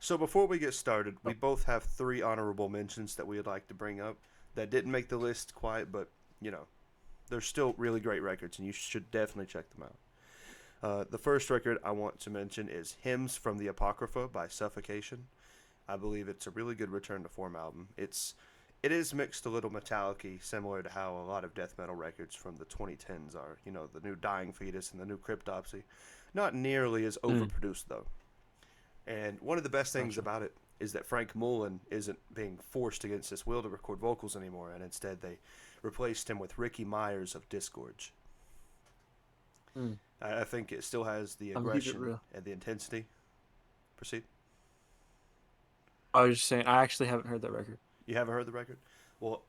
So before we get started, we both have three honorable mentions that we would like to bring up that didn't make the list quite, but you know they're still really great records, and you should definitely check them out. The first record I want to mention is "Hymns from the Apocrypha" by Suffocation. I believe it's a really good return to form album. It is mixed a little metallic-y, similar to how a lot of death metal records from the 2010s are. You know, the new Dying Fetus and the new Cryptopsy. Not nearly as Mm, overproduced though. And one of the best things gotcha. about it is that Frank Mullen isn't being forced against his will to record vocals anymore, and instead they replaced him with Ricky Myers of Disgorge. Mm. I think it still has the I'm gonna keep it aggression real. and the intensity. Proceed. I was just saying, I actually haven't heard that record. You haven't heard the record? Well,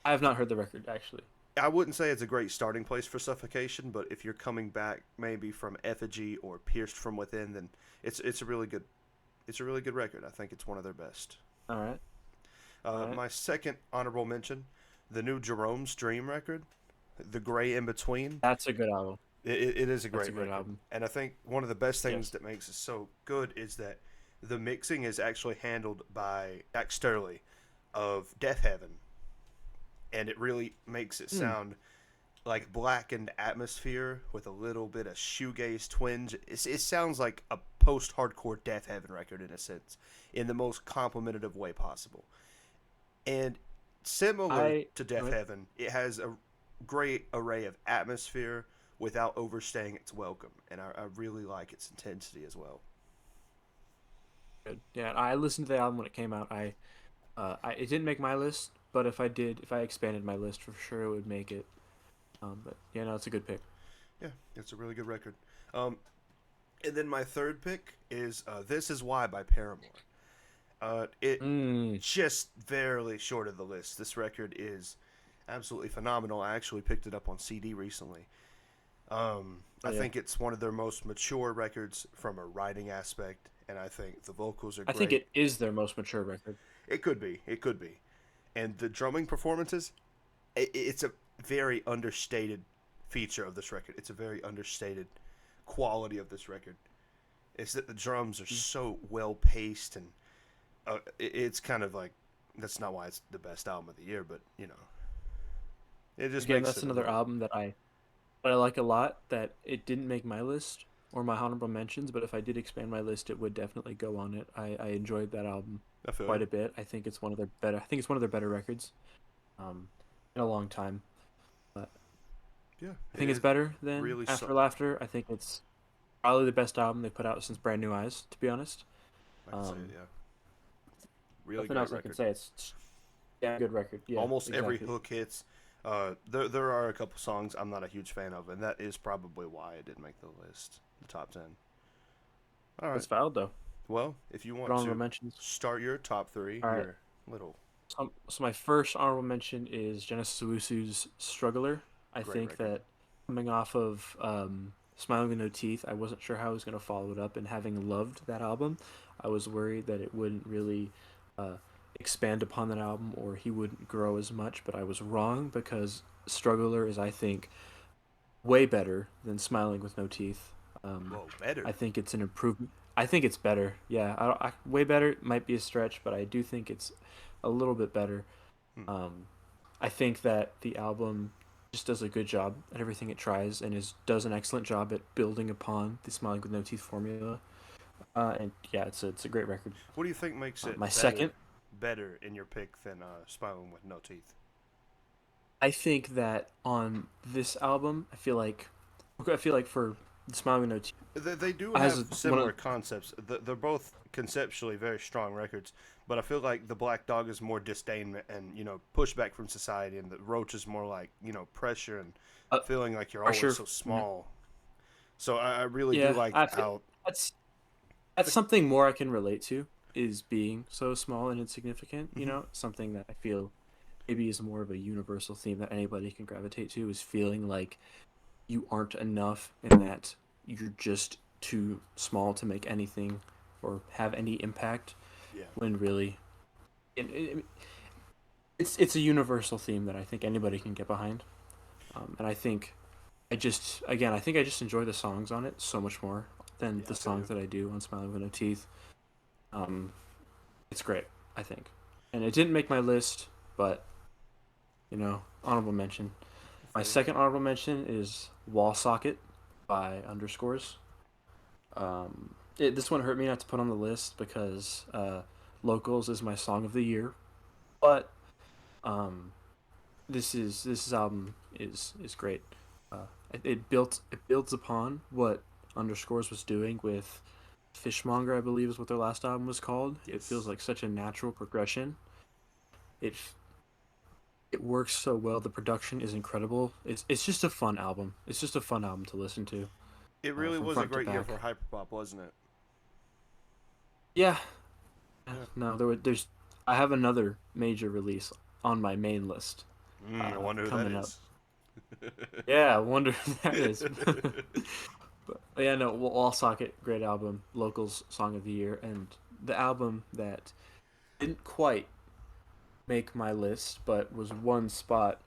I have not heard the record actually. I wouldn't say it's a great starting place for Suffocation, but if you're coming back maybe from Effigy or Pierced from Within, then it's a really good record. I think it's one of their best. All right, all right. My second honorable mention, the new Jerome's Dream record, The Gray in Between. That's a good album. It is a That's a great good record, album. and I think one of the best things Yes. that makes it so good is that the mixing is actually handled by Jack Sturley of Death Heaven, and it really makes it Mm. sound like blackened atmosphere with a little bit of shoegaze twinge. It sounds like a post-hardcore Death Heaven record in a sense, in the most complimentary way possible. And similar I to go Death ahead. Heaven, it has a great array of atmosphere without overstaying its welcome, and I really like its intensity as well. Good. Yeah, I listened to the album when it came out. It didn't make my list, but if I expanded my list for sure, it would make it. But yeah, no, it's a good pick. Yeah, it's a really good record. Um, and then my third pick is "This Is Why" by Paramore. It Mm. just barely short of the list. This record is absolutely phenomenal. I actually picked it up on CD recently. Oh I yeah. think it's one of their most mature records from a writing aspect, and I think the vocals are I think great. it is their most mature record. It could be, it could be, and the drumming performances. It's a very understated feature of this record. It's a very understated quality of this record. It's that the drums are Mm. so well paced, and it's kind of like that's not why it's the best album of the year, but it just Again, makes that's it a another little. album that I like a lot. That it didn't make my list or my honorable mentions, but if I did expand my list, it would definitely go on it. I enjoyed that album I feel quite you. a bit. I think it's one of their better. I think it's one of their better records, um, in a long time. But Yeah, I think it's it better than really. After Laughter. I think it's probably the best album they put out since Brand New Eyes. To be honest, I can say it. um, Yeah, really nothing great else I can record. say. It's yeah, good record. Yeah, Almost every exactly. hook hits. There are a couple songs I'm not a huge fan of, and that is probably why it didn't make the list, the top 10. All right. It's valid though. Well, if you Good want honorable to mentions. start your top three, All right. your little So my first honorable mention is Genesis Owusu's "Struggler." I great think record. that coming off of "Smiling with No Teeth," I wasn't sure how I was going to follow it up, and having loved that album, I was worried that it wouldn't really uh, expand upon that album or he wouldn't grow as much. But I was wrong because "Struggler" is, I think, way better than "Smiling with No Teeth." Um, Whoa, better. I think it's an improvement. I think it's better. Yeah, way better might be a stretch, but I do think it's a little bit better. Hmm. um, I think that the album just does a good job at everything it tries and does an excellent job at building upon the Smiling with No Teeth formula. And yeah, it's a great record. What do you think makes it My better second, better in your pick than Smiling with No Teeth? I think that on this album, I feel like for Smiling with No Teeth They do has have one similar of concepts. They're both conceptually very strong records, but I feel like the Black Dog is more disdain and pushback from society, and the Roach is more like pressure and uh, feeling like you're always pressure. so small. So I really do Yeah, like I feel how. that's that's something more I can relate to is being so small and insignificant. Mhm. Something that I feel maybe is more of a universal theme that anybody can gravitate to is feeling like you aren't enough and that you're just too small to make anything or have any impact Yeah. when really it's a universal theme that I think anybody can get behind. And I think I think I just enjoy the songs on it so much more than Yeah, the I feel songs you. that I do on Smiling with No Teeth. Um, it's great, I think, and it didn't make my list, but honorable mention. I My feel you. second honorable mention is Wall Socket by Underscores. This one hurt me not to put on the list because Locals is my song of the year, but um, this album is great. It builds upon what Underscores was doing with Fishmonger, I believe is what their last album was called. It feels Yes. like such a natural progression. It it works so well. The production is incredible. It's just a fun album. It's just a fun album to listen to It really from was a front to great year for back. hyperpop, wasn't it? Yeah, Yeah. no, there's I have another major release on my main list I wonder who that coming up. is. Yeah, I wonder who that is. But yeah, no, Wall Socket, great album, Locals Song of the Year, and the album that didn't quite make my list, but was one spot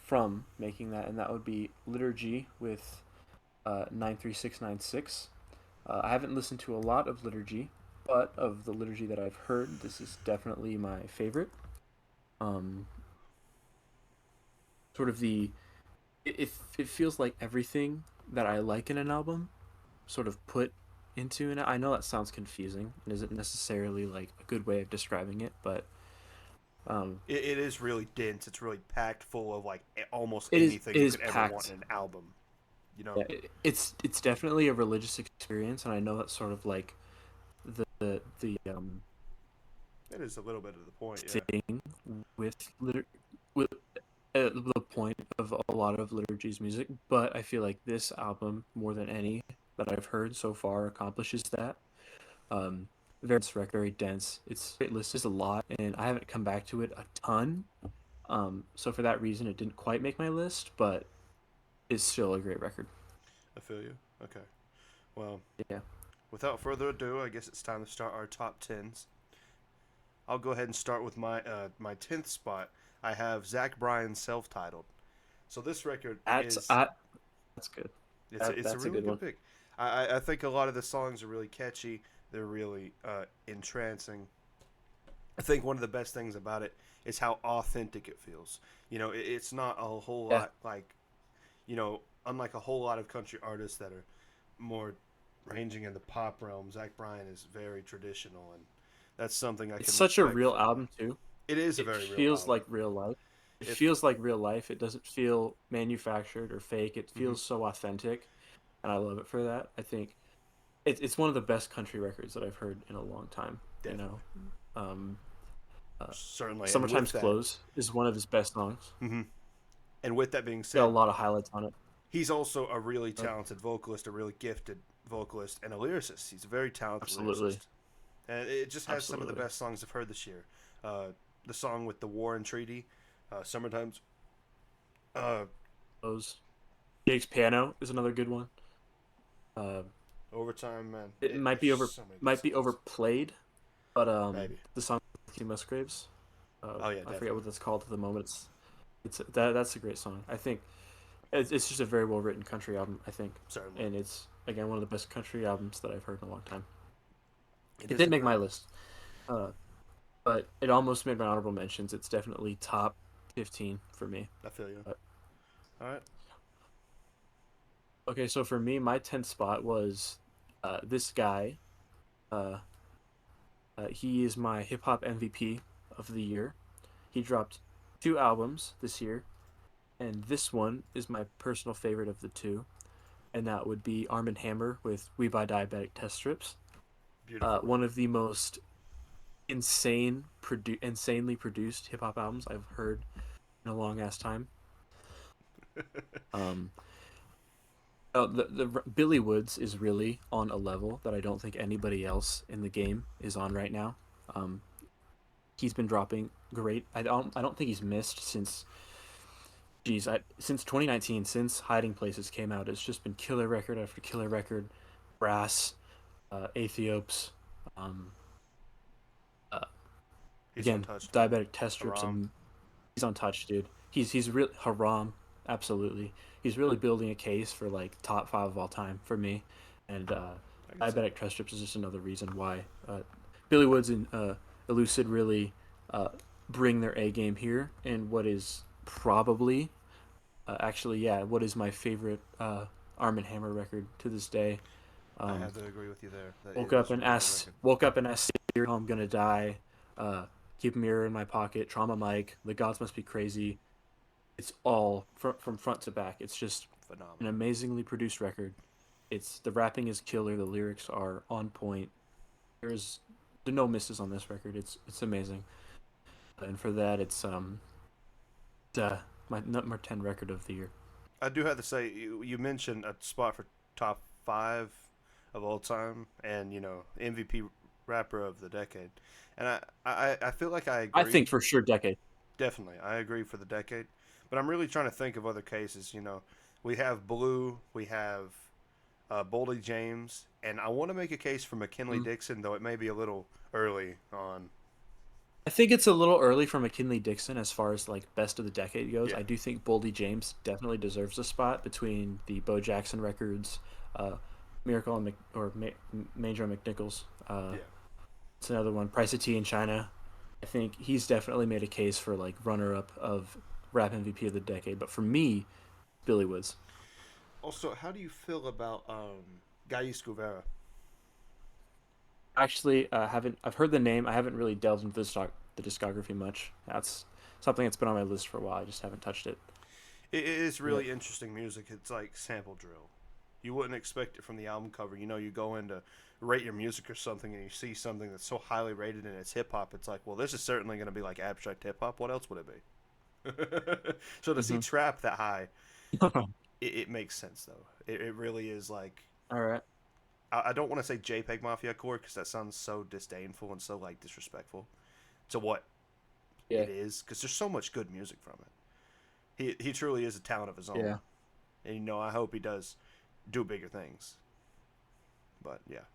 from making that, and that would be Liturgy with 93696. I haven't listened to a lot of Liturgy, but of the Liturgy that I've heard, this is definitely my favorite. Um, sort of it feels like everything that I like in an album sort of put into an. I know that sounds confusing and isn't necessarily like a good way of describing it, but um, It is really dense. It's really packed full of like almost it anything you is could ever want packed. in an album. You know, Yeah, it's definitely a religious experience, and I know that's sort of like the it is a little bit of the point. Yeah, thing with with the point of a lot of Liturgy's music, but I feel like this album more than any that I've heard so far accomplishes that. Um, very dense. It lists a lot, and I haven't come back to it a ton. So for that reason, it didn't quite make my list, but it's still a great record. I feel you. Okay. Well, Yeah. without further ado, I guess it's time to start our top tens. I'll go ahead and start with my 10th spot. I have Zach Bryan's self-titled. So this record That's is that's good. it's a That's a really good good one. pick. I think a lot of the songs are really catchy. They're really entrancing. I think one of the best things about it is how authentic it feels. It's not a whole Yeah. lot like, unlike a whole lot of country artists that are more ranging in the pop realm. Zach Bryan is very traditional, and that's something I It's can such a respect real from him. album too. It is a It very real feels album. like real life. It If feels like real life. It doesn't feel manufactured or fake. It mhm, feels so authentic, and I love it for that. I think it's one of the best country records that I've heard in a long time. You know, definitely, um, uh, certainly, and with "Summertime's that, Close" is one of his best songs. mhm, and with that being Got a said, lot of highlights on it. he's also a really Uh, talented vocalist, a really gifted vocalist, and a lyricist. He's a very talented absolutely, lyricist, and it just has some of the absolutely. best songs I've heard this year. Uh, the song with the War and Treaty, "Summertime's," uh, Those Jake's piano is another good one. Uh, "Overtime," man. it There's so many good might be songs. overplayed, but Maybe. the song with Katie Musgraves, Oh yeah, I forget definitely, what that's called at the moment. That's a great song. I think it's just a very well written country album. I think, certainly. and it's again one of the best country albums that I've heard in a long time. It It is a didn't make great my one. list, uh, but it almost made my honorable mentions. It's definitely top 15 for me. I feel you. But, All right. okay, so for me, my 10th spot was this guy. Uh, he is my hip hop MVP of the year. He dropped two albums this year, and this one is my personal favorite of the two, and that would be Arm& and Hammer with We Buy Diabetic Test Strips. Beautiful One record. of the most insanely produced hip hop albums I've heard in a long ass time. Um, the Billy Woods is really on a level that I don't think anybody else in the game is on right now. Um, he's been dropping great. I don't think he's missed since since 2019, since Hiding Places came out. It's just been killer record after killer record. Brass, Aethiopes, um, uh, He's again, untouched, man. Diabetic Test Strips, Haram. and he's untouched, dude. He's real Haram, absolutely. He's really building a case for like top five of all time for me, and I can see. Diabetic Test Strips is just another reason why. Billy Woods and Elucid really uh, bring their A game here, and what is probably actually, yeah, what is my favorite Arm& and Hammer record to this day. I Um, have to agree with you there. That it is a really good record. Woke up and asked Siri how I'm gonna die. Uh, Keep a mirror in my pocket. Trauma Mike. The gods must be crazy. It's all from front to back. It's just an Phenomenal. amazingly produced record. It's the rapping is killer. The lyrics are on point. There's no misses on this record. It's amazing. And for that, it's uh, my number 10 record of the year. I do have to say, you mentioned a spot for top five of all time, and MVP rapper of the decade, and I feel like I I agree. think for sure decade. Definitely, I agree for the decade, but I'm really trying to think of other cases. We have Blue, we have Boldy James, and I want to make a case for McKinley Mm. Dixon, though it may be a little early on. I think it's a little early for McKinley Dixon as far as like best of the decade goes. Yeah, I do think Boldy James definitely deserves a spot between the Bo Jackson records, uh, Miracle and Major McNichols. yeah. It's another one. Price of Tea in China. I think he's definitely made a case for like runner up of rap MVP of the decade. But for me, Billy Woods. Also, how do you feel about Gaius Guvera? Actually, haven't I've heard the name. I haven't really delved into the discography much. That's something that's been on my list for a while. I just haven't touched it It is yet. really interesting music. It's like sample drill. You wouldn't expect it from the album cover. You go in to rate your music or something, and you see something that's so highly rated and it's hip hop. It's like, well, this is certainly going to be like abstract hip hop. What else would it be? So to see Hmm. trap that high, it makes sense though. It really is like, All right. I don't want to say JPEG Mafia core because that sounds so disdainful and so like disrespectful to what Yeah. it is. Because there's so much good music from it. He truly is a talent of his own, Yeah. and I hope he does do bigger things. But yeah.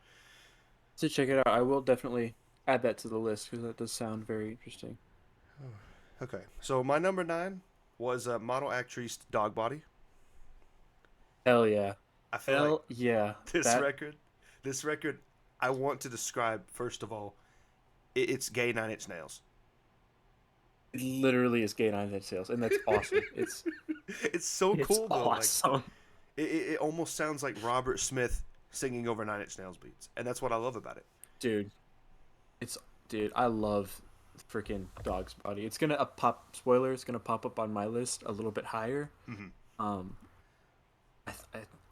To check it out, I will definitely add that to the list because that does sound very interesting. Okay. So my number 9 was model actress Dog Body. Hell yeah. I feel like Hell yeah. this That record, this record, I want to describe first of all, it's gay Nine Inch Nails. literally is gay 9 sales, and that's awesome. It's so It's cool though. Like awesome. it almost sounds like Robert Smith singing over Nine Inch Nails beats, and that's what I love about it. Dude, it's dude, I love freaking Dog's Body. It's gonna pop spoiler, it's gonna pop up on my list a little bit higher. Hmm. Um I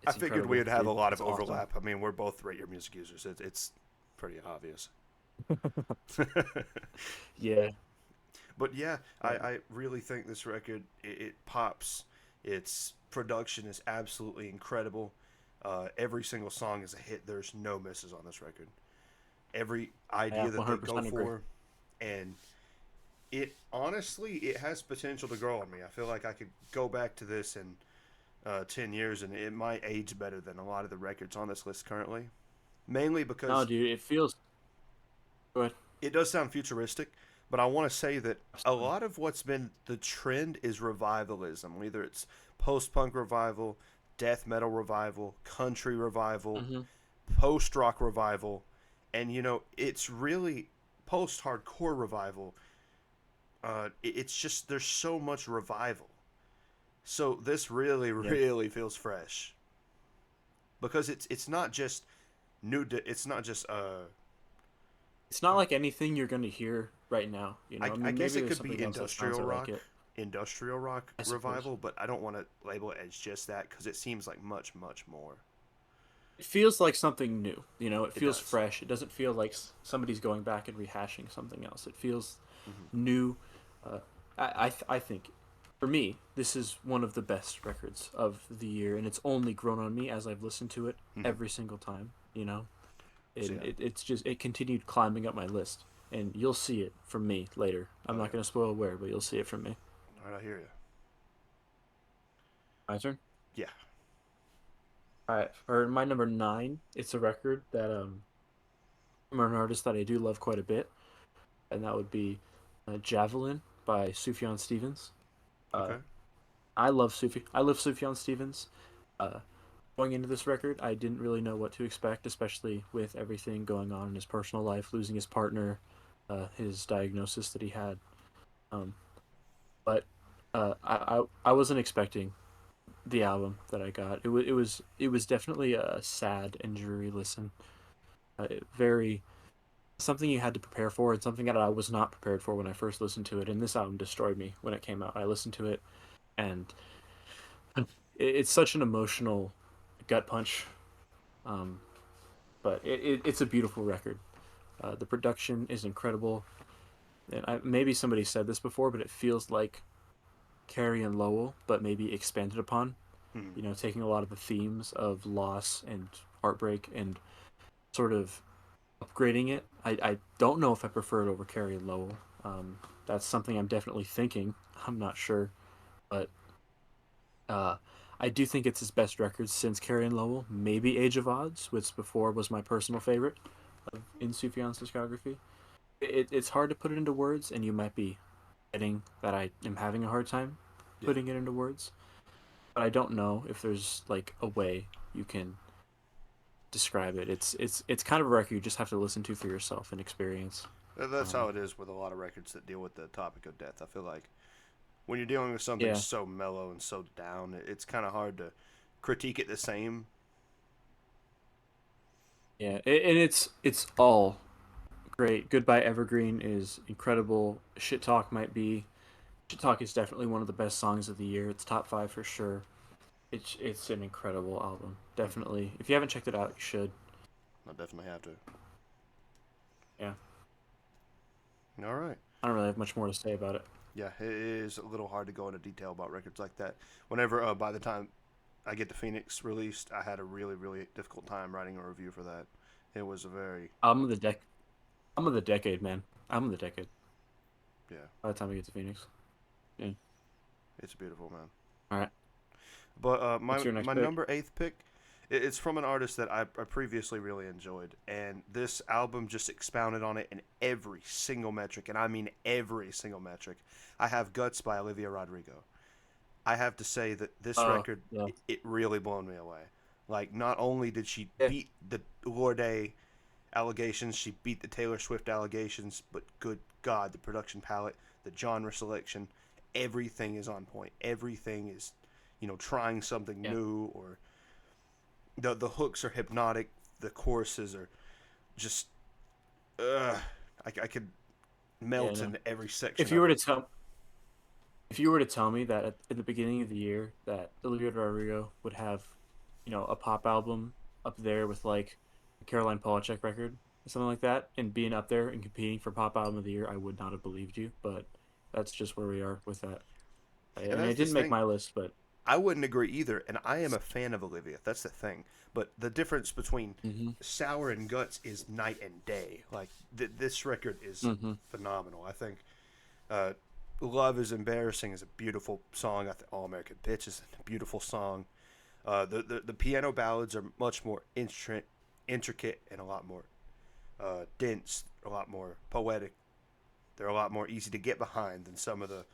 it's figured we incredible, would have a dude. lot of It's awesome. overlap. I mean, we're both rate your music users. It's pretty obvious. Yeah. But yeah, I, Right. I really think this record it pops. Its production is absolutely incredible. Every single song is a hit. There's no misses on this record. Every Yeah, idea that they go 100% agree. for, and it honestly it has potential to grow on me. I feel like I could go back to this in 10 years and it might age better than a lot of the records on this list currently. Mainly No, because dude, it feels good. it does sound futuristic, but I want to say that a lot of what's been the trend is revivalism. Either it's post punk revival, death metal revival, country revival, Mm-hmm. post rock revival, and it's really post hardcore revival. It's just there's so much revival. So this really, Yeah. really feels fresh because it's not just it's not just It's not like anything you're gonna hear right now. I I mean, guess maybe it there's could be something else that sounds like it. industrial rock I suppose revival, but I don't want to label it as just that because it seems like much, much more. it feels like something new. It It feels does. fresh. It doesn't feel like somebody's going back and rehashing something else. It feels Hmm. new. Uh, I think for me, this is one of the best records of the year, and it's only grown on me as I've listened to it Hmm. every single time. So And yeah, it's just it continued climbing up my list, and you'll see it from me later. I'm oh not yeah, gonna spoil where, but you'll see it from me. all right, I hear you. My turn. Yeah. All right, for my number 9, it's a record that from an artist that I do love quite a bit, and that would be Javelin by Sufjan Stevens. Uh, Okay. I love Sufjan Stevens. Uh, going into this record, I didn't really know what to expect, especially with everything going on in his personal life, losing his partner, his diagnosis that he had. Um, but I wasn't expecting the album that I got. It was definitely a sad and dreary listen. Very something you had to prepare for, and something that I was not prepared for when I first listened to it. And this album destroyed me when it came out. I listened to it, and it's such an emotional gut punch. Um, but it's a beautiful record. The production is incredible. And maybe somebody said this before, but it feels like Carrie and Lowell, but maybe expanded upon. Hmm. Taking a lot of the themes of loss and heartbreak and sort of upgrading it. I don't know if I prefer it over Carrie and Lowell. That's something I'm definitely thinking. I'm not sure, but uh, I do think it's his best record since Carrie and Lowell. Maybe Age of Odds, which before was my personal favorite in Sufjan's discography. It's hard to put it into words, and you might be getting that I am having a hard time Yeah. putting it into words. But I don't know if there's like a way you can describe it. It's kind of a record you just have to listen to for yourself and experience. That's how Um, it is with a lot of records that deal with the topic of death. I feel like when you're dealing with something yeah, so mellow and so down, it's kind of hard to critique it the same. yeah, and it's all great. Goodbye Evergreen is incredible. Shit Talk might be. Shit Talk is definitely one of the best songs of the year. It's top five for sure. It's an incredible album. Hmm. Definitely. If you haven't checked it out, you should. I definitely have to. Yeah. All right. I don't really have much more to say about it. Yeah, it is a little hard to go into detail about records like that. Whenever, by the time I get to Phoenix released, I had a really, really difficult time writing a review for that. It was a very, Album of the dec Album of the decade, man. Album of the decade. yeah, By the time we get to Phoenix. Yeah. it's beautiful, man. All right. But What's your next my pick? number eighth pick, it's from an artist that I previously really enjoyed, and this album just expounded on it in every single metric, and I mean every single metric. I have Guts by Olivia Rodrigo. I have to say that this Oh, record, yeah. it really blown me away. Like, not only did she Yeah. beat the Lorde allegations, she beat the Taylor Swift allegations, but good God, the production palette, the genre selection, everything is on point. Everything is, trying something Yeah. new, or the hooks are hypnotic, the choruses are just, I could Yeah, melt no. in every section If you of were it. to tell if you were to tell me that at the beginning of the year that Olivia Rodrigo would have, a pop album up there with like a Caroline Polachek record or something like that, and being up there and competing for pop album of the year, I would not have believed you. But that's just where we are with that. And And it that's didn't this make thing. my list, but I wouldn't agree either, and I am a fan of Olivia. That's the thing. But the difference between hmm Sour and Guts is night and day. Like, this record is hmm phenomenal. I think uh, Love is Embarrassing is a beautiful song. I think All American Bitch is a beautiful song. The piano ballads are much more intricate and a lot more dense, a lot more poetic. They're a lot more easy to get behind than some of the,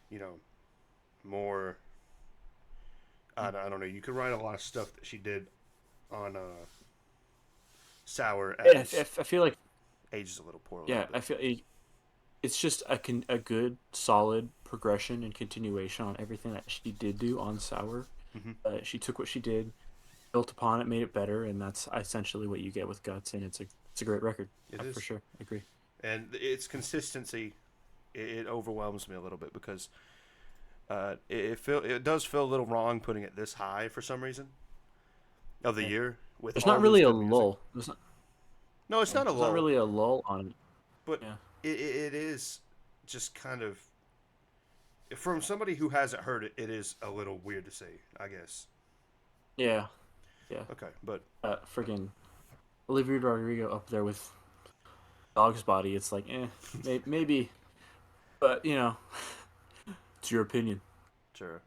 you know, more. I don't know. You could write a lot of stuff that she did on Sour yeah, as I feel like ages a little poorly, yeah, but I feel it's just a good solid progression and continuation on everything that she did do on Sour. hmm She took what she did, built upon it, made it better, and that's essentially what you get with Guts. And it's a great record, it for is. sure. I agree. And its consistency, it overwhelms me a little bit because it does feel a little wrong putting it this high for some reason of the Yeah. year with There's all not this really a good music. lull. No, it's not a There's not lull, really a lull on it. but Yeah. it is just kind of, from somebody who hasn't heard it, it is a little weird to say, I guess. Yeah. Yeah. Okay, but Friggin' Olivia Rodrigo up there with Dog's Body. It's like, maybe, but it's your opinion. sure,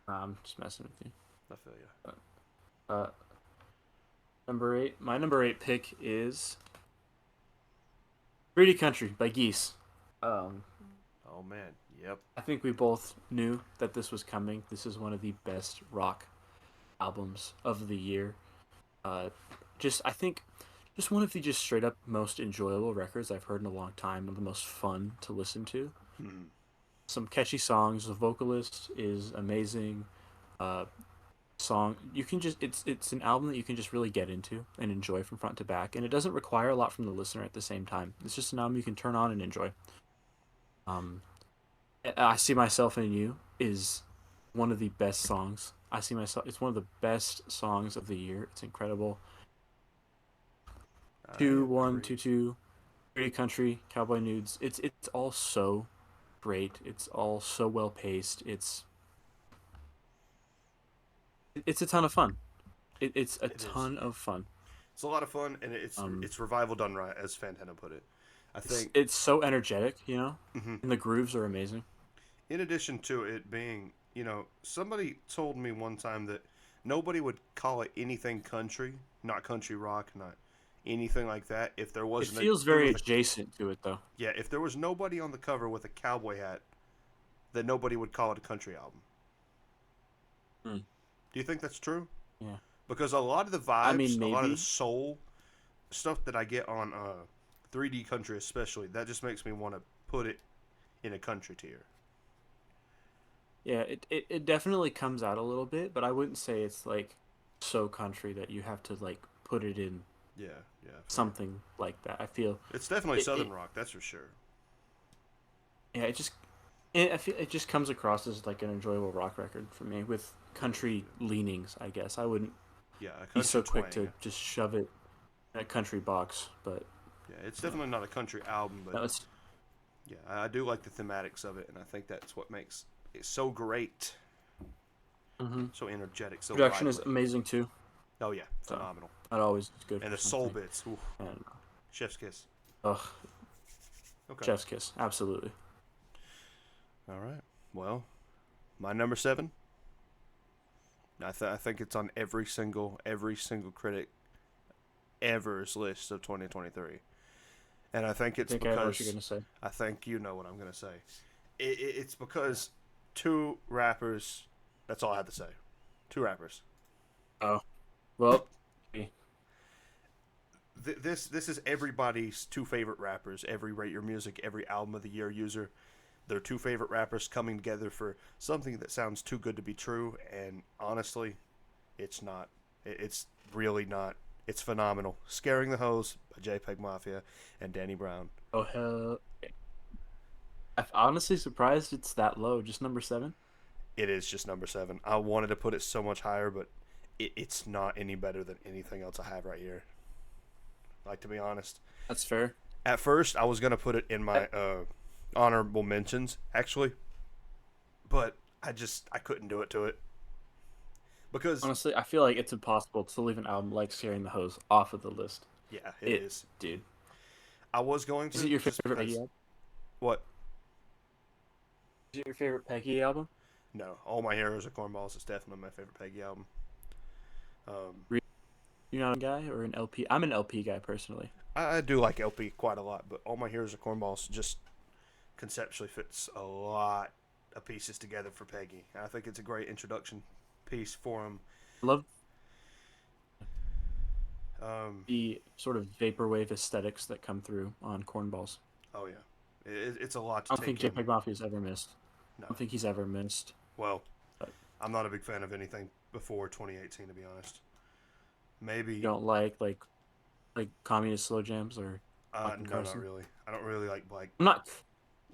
Nah, I'm just messing with you. I feel you. Uh, number eight. My number eight pick is "Pretty Country" by Geese. Um, Oh man, yep. I think we both knew that this was coming. This is one of the best rock albums of the year. Uh, just I think just one of the just straight up most enjoyable records I've heard in a long time, and the most fun to listen to. Hmm. Some catchy songs. The vocalist is amazing. Uh, song you can just it's an album that you can just really get into and enjoy from front to back, and it doesn't require a lot from the listener at the same time. It's just an album you can turn on and enjoy. Um, I See Myself in You is one of the best songs. I See Myself. It's one of the best songs of the year. It's incredible. I 2 1 2 agree. 2, Pretty Country, Cowboy Nudes. It's all so great. It's all so well paced. It's a ton of fun. It's a It is. ton of fun. It's a lot of fun, and Um, it's revival done right, as Fantana put it. I think. it's so energetic, Mhm. and the grooves are amazing. In addition to it being, somebody told me one time that nobody would call it anything country, not country rock, not anything like that, if there It wasn't a feels dude very with a adjacent to it, though. yeah, if there was nobody on the cover with a cowboy hat, then nobody would call it a country album. Mm, Do you think that's true? yeah, Because a lot of the I mean vibes, a lot of the maybe. soul stuff that I get on 3D country, especially, that just makes me want to put it in a country tier. Yeah, it definitely comes out a little bit, but I wouldn't say it's like so country that you have to like put it in Yeah, yeah, fair. something like that. I feel It's definitely it southern rock, that's for sure. yeah, I feel it just comes across as like an enjoyable rock record for me with country Yeah, leanings, I guess. I wouldn't yeah, a be country so quick twang. to just shove it in a country box, but Yeah, it's yeah. definitely not a country album, but No, it's yeah, I do like the thematics of it, and I think that's what makes it so great, hmm so energetic, so production is lively. amazing too. Oh yeah, So phenomenal. that always is good And for the soul something. bits, oof, And chef's kiss. ugh, Okay, chef's kiss, absolutely. all right. Well, my number seven. I think it's on every single critic ever's list of 2023, and I think I it's think I know what you're because gonna say. I think you know what I'm gonna say. It's because two rappers. That's all I have to say. Two rappers. Oh, well, This is everybody's two favorite rappers. Every Rate Your Music, every album of the year user. Their two favorite rappers coming together for something that sounds too good to be true, and honestly, it's not. It's really not. It's phenomenal. Scaring the Hoes by JPEG Mafia and Danny Brown. oh hell, I'm honestly surprised it's that low. Just number seven. It is just number seven. I wanted to put it so much higher, but it's not any better than anything else I have right here. Like, to be honest, That's fair. at first I was gonna put it in I, my honorable mentions actually, but I couldn't do it to it because honestly, I feel like it's impossible to leave an album like "Scaring the Hose" off of the list. yeah, it It, is. dude, I was going is it to your just favorite Peggy because album? what? Is it your favorite Peggy album? No, All My Heroes Are Cornballs is definitely my favorite Peggy album. Um, You're not a guy or an LP? I'm an LP guy personally. I do like LP quite a lot, but All My Heroes Are Cornballs just conceptually fits a lot of pieces together for Peggy. And I think it's a great introduction piece for him. I love Um, the sort of vaporwave aesthetics that come through on Cornballs. oh yeah, it's a lot to I don't think take in. JPEG Mafia's ever missed. I No, don't think he's ever missed. well, But I'm not a big fan of anything before 2018 to be honest. you Maybe don't like communist slow jams or Black and no, not Carson. really. I don't really like Black I'm not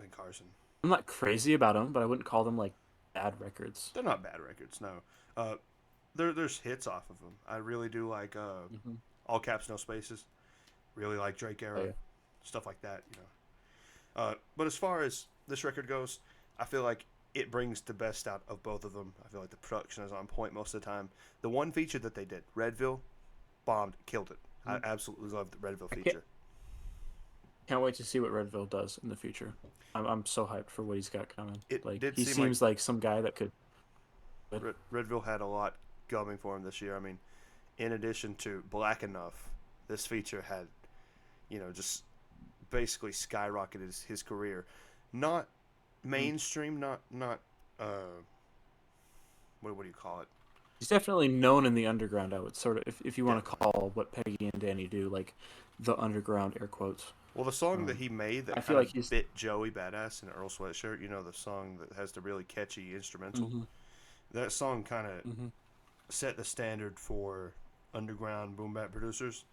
and Carson. I'm not crazy about them, but I wouldn't call them like bad records. They're not bad records. No, uh, there's hits off of them. I really do like Hmm. All Caps No Spaces. Really like Drake Oh era yeah. stuff like that. But as far as this record goes, I feel like it brings the best out of both of them. I feel like the production is on point most of the time. The one feature that they did, Redville, bombed, killed it. I Mhm. absolutely loved the Redville I can't feature. can't wait to see what Redville does in the future. I'm so hyped for what he's got coming. It Like did he seem like seems like some guy that could. But Redville had a lot going for him this year. I mean, in addition to Black Enough, this feature had, just basically skyrocketed his career. Not mm, mainstream, not what do you call it? He's definitely known in the underground. I would sort of, if you want to Definitely. call what Peggy and Danny do like the underground air quotes. Well, the song that Um, he made I that feel kind like of he's. bit Joey Badass in Earl Sweatshirt, you know, the song that has the really catchy instrumental. Hmm. That song kind of Hmm. set the standard for underground boom bap producers,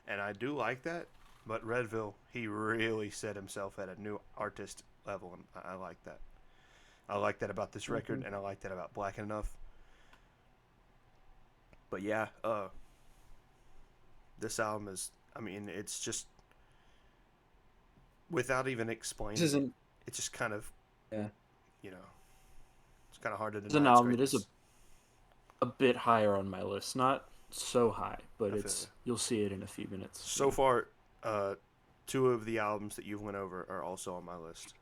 and I do like that. But Redville, he really set himself at a new artist level, and I like that. I like that about this record, Hmm. and I like that about Black Enough. But yeah, this album is. I mean, it's just without even This explaining it, isn't. it's just kind of Yeah, you know, it's kind of hard to it's an deny its album that is greatness. a bit higher on my list. Not so high, but I feel you. it's you'll see it in a few minutes. So Yeah. far, uh, two of the albums that you've went over are also on my list.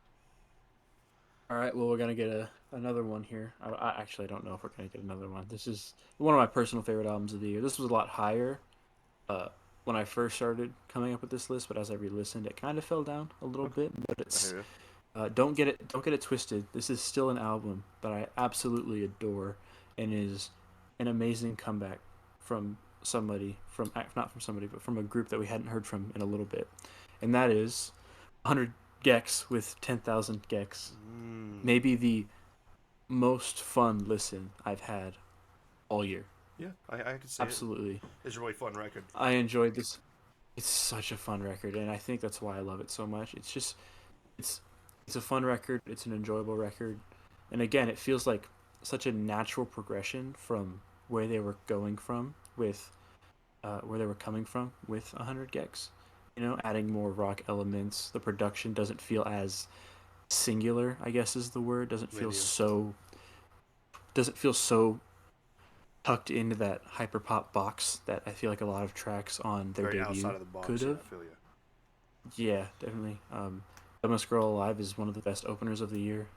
All right. Well, we're gonna get another one here. I actually don't know if we're gonna get another one. This is one of my personal favorite albums of the year. This was a lot higher uh, when I first started coming up with this list, but as I re-listened, it kind of fell down a little Okay, bit. But I it's hear you. don't get it twisted. This is still an album that I absolutely adore, and is an amazing comeback from somebody from not from somebody, but from a group that we hadn't heard from in a little bit, and that is 100 Gex with 10,000 Gex. Mm, Maybe the most fun listen I've had all year. yeah, I could see it. Absolutely. It's a really fun record. I enjoyed this. It's such a fun record, and I think that's why I love it so much. It's it's a fun record. It's an enjoyable record, and again, it feels like such a natural progression from where they were going from with where they were coming from with 100 Gex. Adding more rock elements. The production doesn't feel as singular, I guess is the word. With you. Doesn't feel so tucked into that hyperpop box that I feel like a lot of tracks on their Very outside debut of the could box. Yeah, have. I feel you. Yeah, definitely. Dumbest Girl Alive is one of the best openers of the year.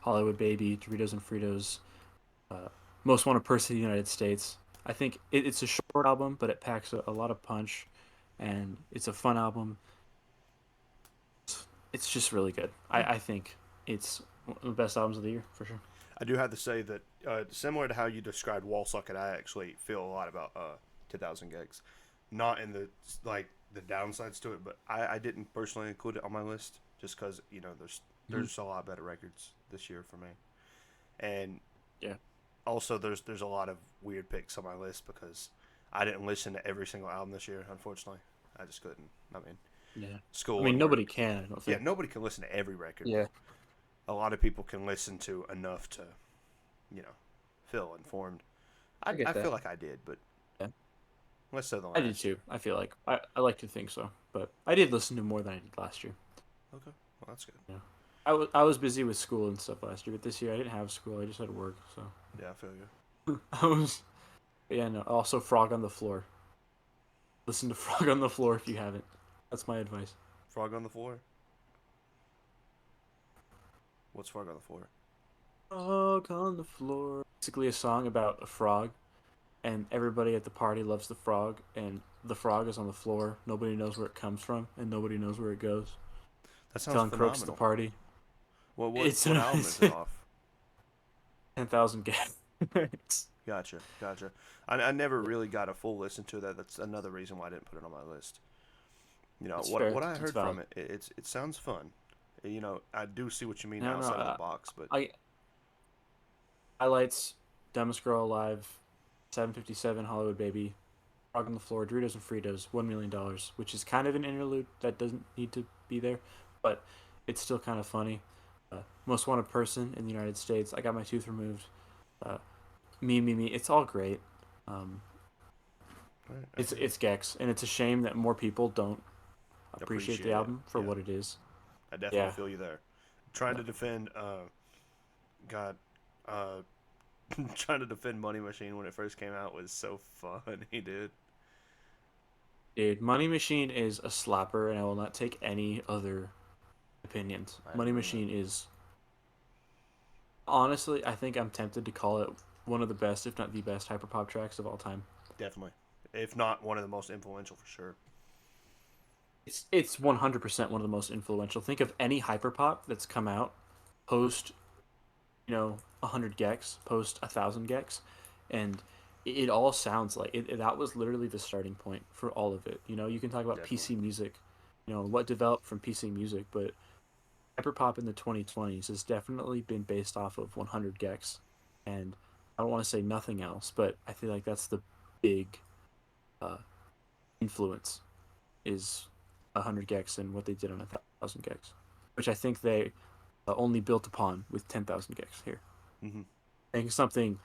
Hollywood Baby, Doritos and Fritos, uh, Most Wanted Person in the United States. I think it's a short album, but it packs a lot of punch, and it's a fun album. It's just really good. Yeah. I think it's one of the best albums of the year for sure. I do have to say that similar to how you described Wall Socket, I actually feel a lot about 2000 gigs. Not in the like the downsides to it, but I didn't personally include it on my list just because you know Mhm. there's a lot better records this year for me, and Yeah, also there's a lot of weird picks on my list because I didn't listen to every single album this year. Unfortunately, I just couldn't. I mean, yeah. I school mean, and nobody work. can. I don't Yeah, think. nobody can listen to every record, but Yeah, a lot of people can listen to enough to you know feel informed. I I get feel that. like I did, but Yeah. less so than I did last year. too. I feel like I like to think so, but I did listen to more than I did last year. Okay, well that's good. Yeah, I was busy with school and stuff last year, but this year I didn't have school. I just had work, so Yeah, I feel you. I was. Yeah, no. Also, Frog on the Floor. Listen to Frog on the Floor if you haven't. That's my advice. Frog on the floor. What's frog on the floor? Frog on the Floor. Basically, a song about a frog, and everybody at the party loves the frog, and the frog is on the floor. Nobody knows where it comes from, and nobody knows where it goes. That sounds Telling Crooks at the phenomenal. party. It's What an album is it amazing. off? 10,000 gas. Gotcha, gotcha. I never really got a full listen to that. That's another reason why I didn't put it on my list. You know It's fair. what I It's heard valid. from it. It sounds fun. You know I do see what you mean I don't know. outside of the box, but I highlights Dumbest Girl Alive, 757 Hollywood Baby, Frog on the Floor, Doritos and Fritos, $1 million, which is kind of an interlude that doesn't need to be there, but it's still kind of funny. Most Wanted Person in the United States. I got my tooth removed. Uh, me, me, me. It's all great. Um, right, I it's hear you. it's Gex, and it's a shame that more people don't appreciate the Appreciate it. album for Yeah, what it is. I definitely Yeah, feel you there. Trying no, to defend God, uh, trying to defend Money Machine when it first came out was so funny, dude. dude, Money Machine is a slapper, and I will not take any other opinions. I Money agree, man. Machine is honestly, I think I'm tempted to call it one of the best, if not the best, hyperpop tracks of all time. Definitely, if not one of the most influential for sure. It's 100% one of the most influential. Think of any hyperpop that's come out post 100 gex, post 1,000 gex, and it all sounds like that was literally the starting point for all of it. You know, you can talk about Definitely. PC music, you know, what developed from PC music, but hyperpop in the 2020s has definitely been based off of 100 gex, and I don't want to say nothing else, but I feel like that's the big uh, influence is 100 gex and what they did on 1,000 gex, which I think they only built upon with 10,000 gex here. Hmm. I think something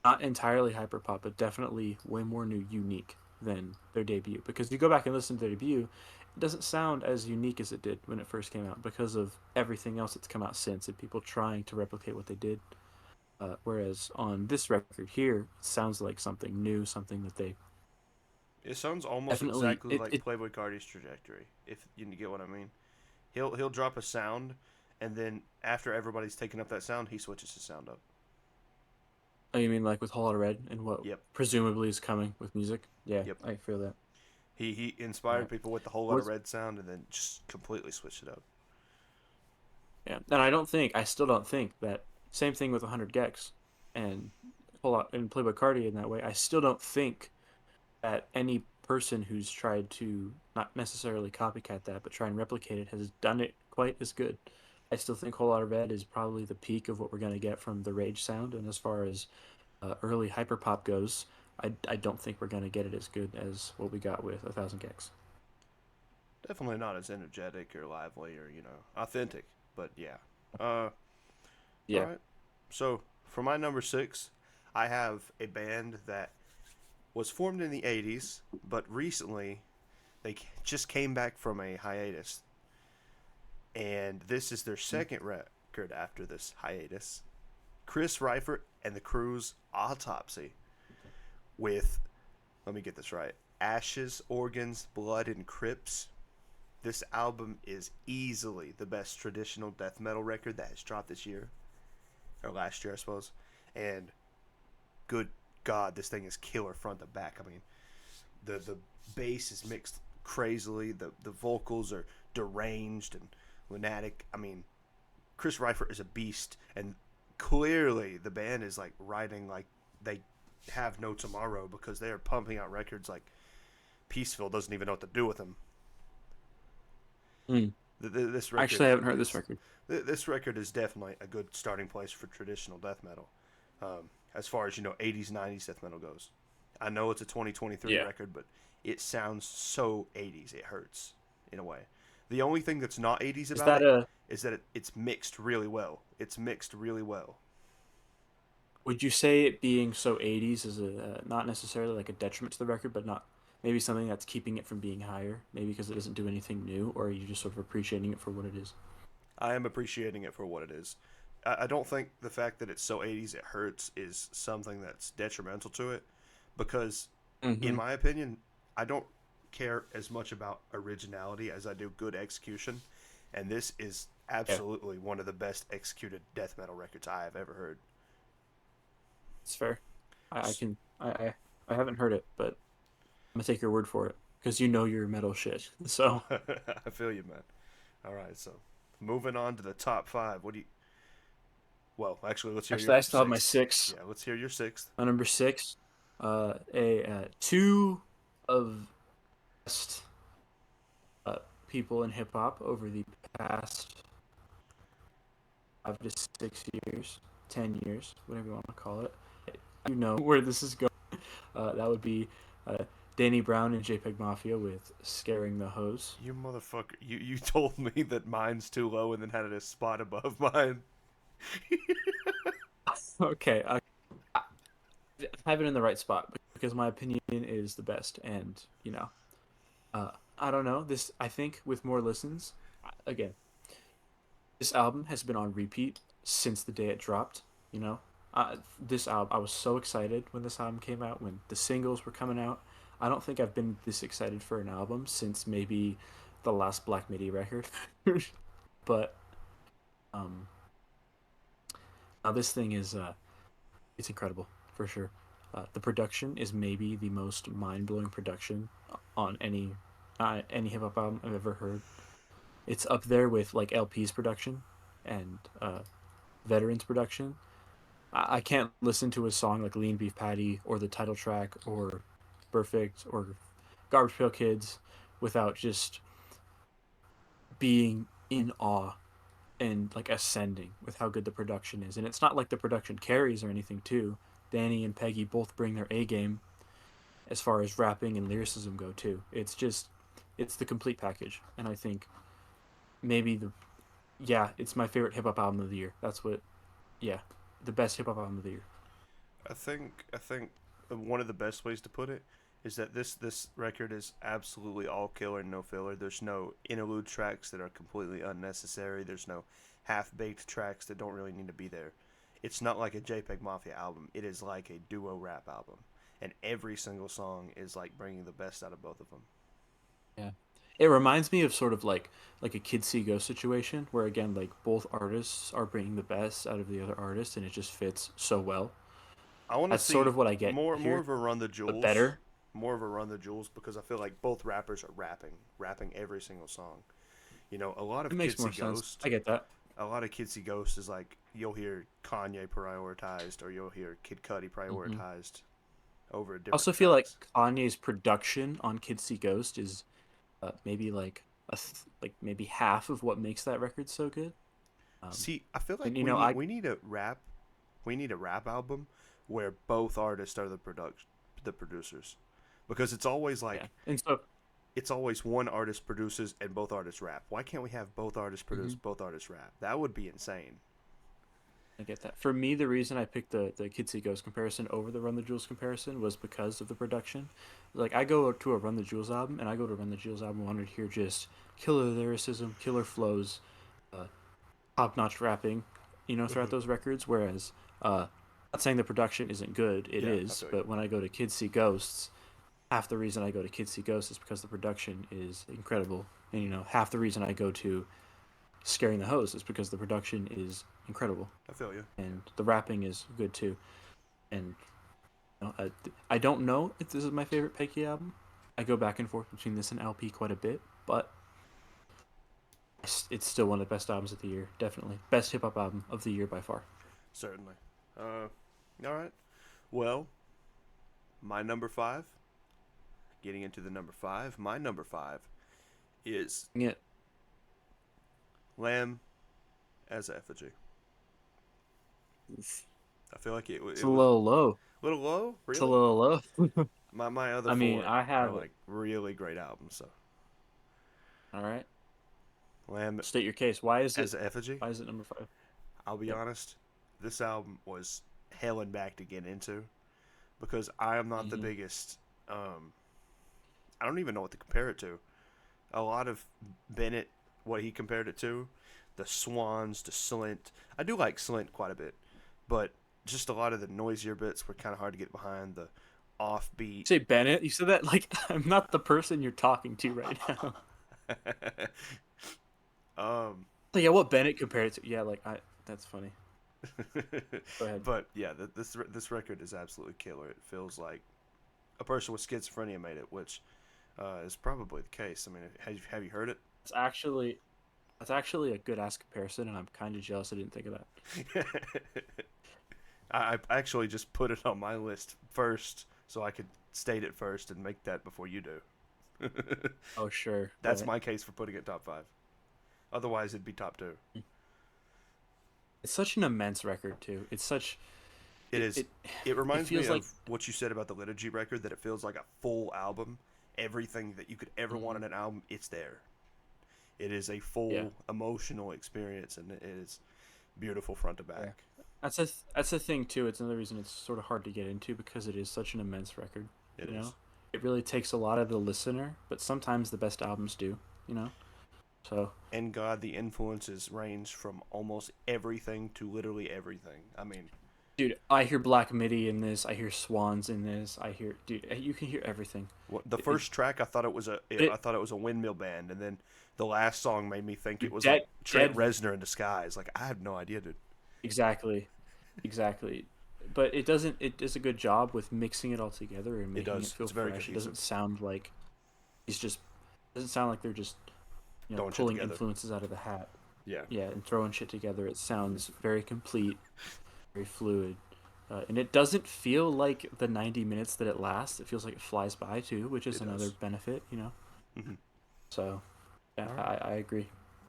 not entirely hyperpop, but definitely way more new, unique than their debut. Because you go back and listen to their debut, it doesn't sound as unique as it did when it first came out because of everything else that's come out since and people trying to replicate what they did. Whereas on this record here, it sounds like something new, something that they It sounds almost definitely exactly like Playboy Cardi's trajectory, if you get what I mean. He'll drop a sound, and then after everybody's taken up that sound, he switches his sound up. Oh, you mean like with Whole Lotta Red and what Yep, presumably is coming with music? Yeah, yep. I feel that. He Yeah. inspired people with the whole lot of What's red sound, and then just completely switched it up. Yeah, and I still don't think that same thing with 100 gex and whole lot and Playboy Cardi in that way. I still don't think that any person who's tried to not necessarily copycat that, but try and replicate it has done it quite as good. I still think Whole Lotta Red is probably the peak of what we're going to get from the Rage sound, and as far as early hyperpop goes, I don't think we're going to get it as good as what we got with 1,000 gex. Definitely not as energetic or lively or authentic, but yeah. Uh, all Yeah. right. So for my number six, I have a band that was formed in the '80s, but recently they just came back from a hiatus, and this is their second record after this hiatus. Chris Reifert and the Crew's Autopsy with, let me get this right, Ashes, Organs, Blood, and Crypts. This album is easily the best traditional death metal record that has dropped this year, or last year, I suppose. And good God, this thing is killer front to back. I mean, the bass is mixed crazily. The vocals are deranged and lunatic. I mean, Chris Reifert is a beast, and clearly the band is like writing like they have no tomorrow because they are pumping out records like Peaceville doesn't even know what to do with them. Mm. This record Actually, I haven't heard this is record. this record is definitely a good starting place for traditional death metal, as far as 80s 90s death metal goes. I know it's a 2023 Yeah. record, but it sounds so 80s. It hurts in a way. The only thing that's not 80s Is about that it a is that it's mixed really well. It's mixed really well. Would you say it being so 80s is a not necessarily like a detriment to the record, but not maybe something that's keeping it from being higher? Maybe because it doesn't do anything new, or are you just sort of appreciating it for what it is? I am appreciating it for what it is. I don't think the fact that it's so 80s it hurts is something that's detrimental to it, because, in Mm-hmm. my opinion, I don't care as much about originality as I do good execution, and this is Yeah, absolutely one of the best executed death metal records I have ever heard. it's fair. I can I haven't heard it, but I'm gonna take your word for it because you know your metal shit. So I feel you, man. All right, so moving on to the top five. What do you? Well, actually, let's hear your actually, I still have my sixth. six. Yeah, let's hear your sixth. My number six, a two of best uh, people in hip hop over the past 5 to 6 years, 10 years, whatever you want to call it. You know where this is going. That would be uh, Danny Brown and JPEG Mafia with "Scaring the Hose." You motherfucker! You told me that mine's too low and then had it a spot above mine. Okay, I have it in the right spot because my opinion is the best, and uh, I don't know this. I think with more listens, again, this album has been on repeat since the day it dropped. You know, this album, I was so excited when this album came out, when the singles were coming out. I don't think I've been this excited for an album since maybe the last Black Midi record. But um, now this thing is it's incredible for sure. The production is maybe the most mind blowing production on any hip hop album I've ever heard. It's up there with like LP's production and Veterans production. I can't listen to a song like Lean Beef Patty or the title track or Perfect or Garbage Pail Kids without just being in awe and like ascending with how good the production is. And it's not like the production carries or anything too. Danny and Peggy both bring their A game as far as rapping and lyricism go too. It's the complete package. And I think maybe the yeah, it's my favorite hip hop album of the year. That's what yeah, the best hip hop album of the year. I think one of the best ways to put it is that this record is absolutely all killer and no filler. There's no interlude tracks that are completely unnecessary. There's no half baked tracks that don't really need to be there. It's not like a JPEG Mafia album. It is like a duo rap album, and every single song is like bringing the best out of both of them. Yeah. It reminds me of sort of like a Kid See Go situation where again like both artists are bringing the best out of the other artist and it just fits so well. I want to That's sort see of what I get more here, of a Run the but Jewels, better. because I feel like both rappers are rapping every single song. You know, It makes more sense. I get that. A lot of Kid See Ghost is like you'll hear Kanye prioritized or you'll hear Kid Cudi Hmm. prioritized over I different also feel like tracks. Kanye's production on Kid See Ghost is maybe like like maybe half of what makes that record so good. Um, See, I feel and like you know I we need a rap album where both artists are the producers, because it's always yeah, like and so it's always one artist produces and both artists rap. Why can't we have both artists produce, mhm, both artists rap? That would be insane. I get that. For me, the reason I picked the Kid See Ghost comparison over the Run the Jewels comparison was because of the production. Like I go to a Run the Jewels album, and I go to Run the Jewels album wanting to hear just killer lyricism, killer flows, uh, top notch rapping, throughout Hmm. those records. Whereas, not saying the production isn't good, it Yeah, I is. feel you. But when I go to Kids See Ghosts, half the reason I go to Kids See Ghosts is because the production is incredible, and half the reason I go to Scaring the Host is because the production is incredible I feel you. and the rapping is good too. And I don't know if this is my favorite Peggy album. I go back and forth between this and LP quite a bit, but it's still one of the best albums of the year. Definitely best hip hop album of the year by far. Certainly. Uh, all right. Well, my number five. Getting into the number five. My number five is Yeah, Lamb as Effigy. it's, I feel like it's it a was little low. a little low. It's a Really, little low. my other I mean, four I are have it. like really great albums. So All right, Lamb state your case. Why is it? as Effigy. Why is it number five? I'll be Yep. honest. This album was hell and back to get into because I am not the Hmm. biggest. Um, I don't even know what to compare it to. A lot of Bennett, what he compared it to, the Swans, to Slint. I do like Slint quite a bit, but just a lot of the noisier bits were kind of hard to get behind. The offbeat. Say Bennett. You said that like I'm not the person you're talking to right now. um, So yeah, what Bennett compared it to? Yeah, like I. That's funny. Go ahead. but yeah, this record is absolutely killer. It feels like a person with schizophrenia made it, which is probably the case. I mean, have you heard it? It's actually that's actually a good ass comparison, and I'm kind of jealous I didn't think of that. I actually just put it on my list first so I could state it first and make that before you do. Oh sure, That's right. my case for putting it top five. Otherwise, it'd be top two. It's such an immense record too. It's such It is. it It it reminds me feels like of what you said about the Liturgy record, that it feels like a full album. Everything that you could ever want mhm, in an album, it's there. It is a yeah, full emotional experience, and it is beautiful front to yeah. back. That's the thing too. It's another reason it's sort of hard to get into because it is such an immense record. It You know, is. it really takes a lot of the listener, but sometimes the best albums do. You know, so And God, the influences range from almost everything to literally everything. I mean, dude, I hear Black Midi in this. I hear Swans in this. I hear dude, you can hear everything. the It, first track I it thought it was a windmill band, and then the last song made me think it was like dead Trent dead Reznor in disguise. Like I have no idea, dude. exactly. Exactly. But it doesn't it does a good job with mixing it all together and It making it does. feel It's very fresh. It cohesive. doesn't sound like he's just doesn't sound like they're just, Throwing shit pulling together. influences out of the hat. Yeah. Yeah, and throwing shit together. It sounds very complete, very fluid. And it doesn't feel like the 90 minutes that it lasts. It feels like it flies by too, which is It another does. benefit, you know. Hmm. So yeah, All right. I agree.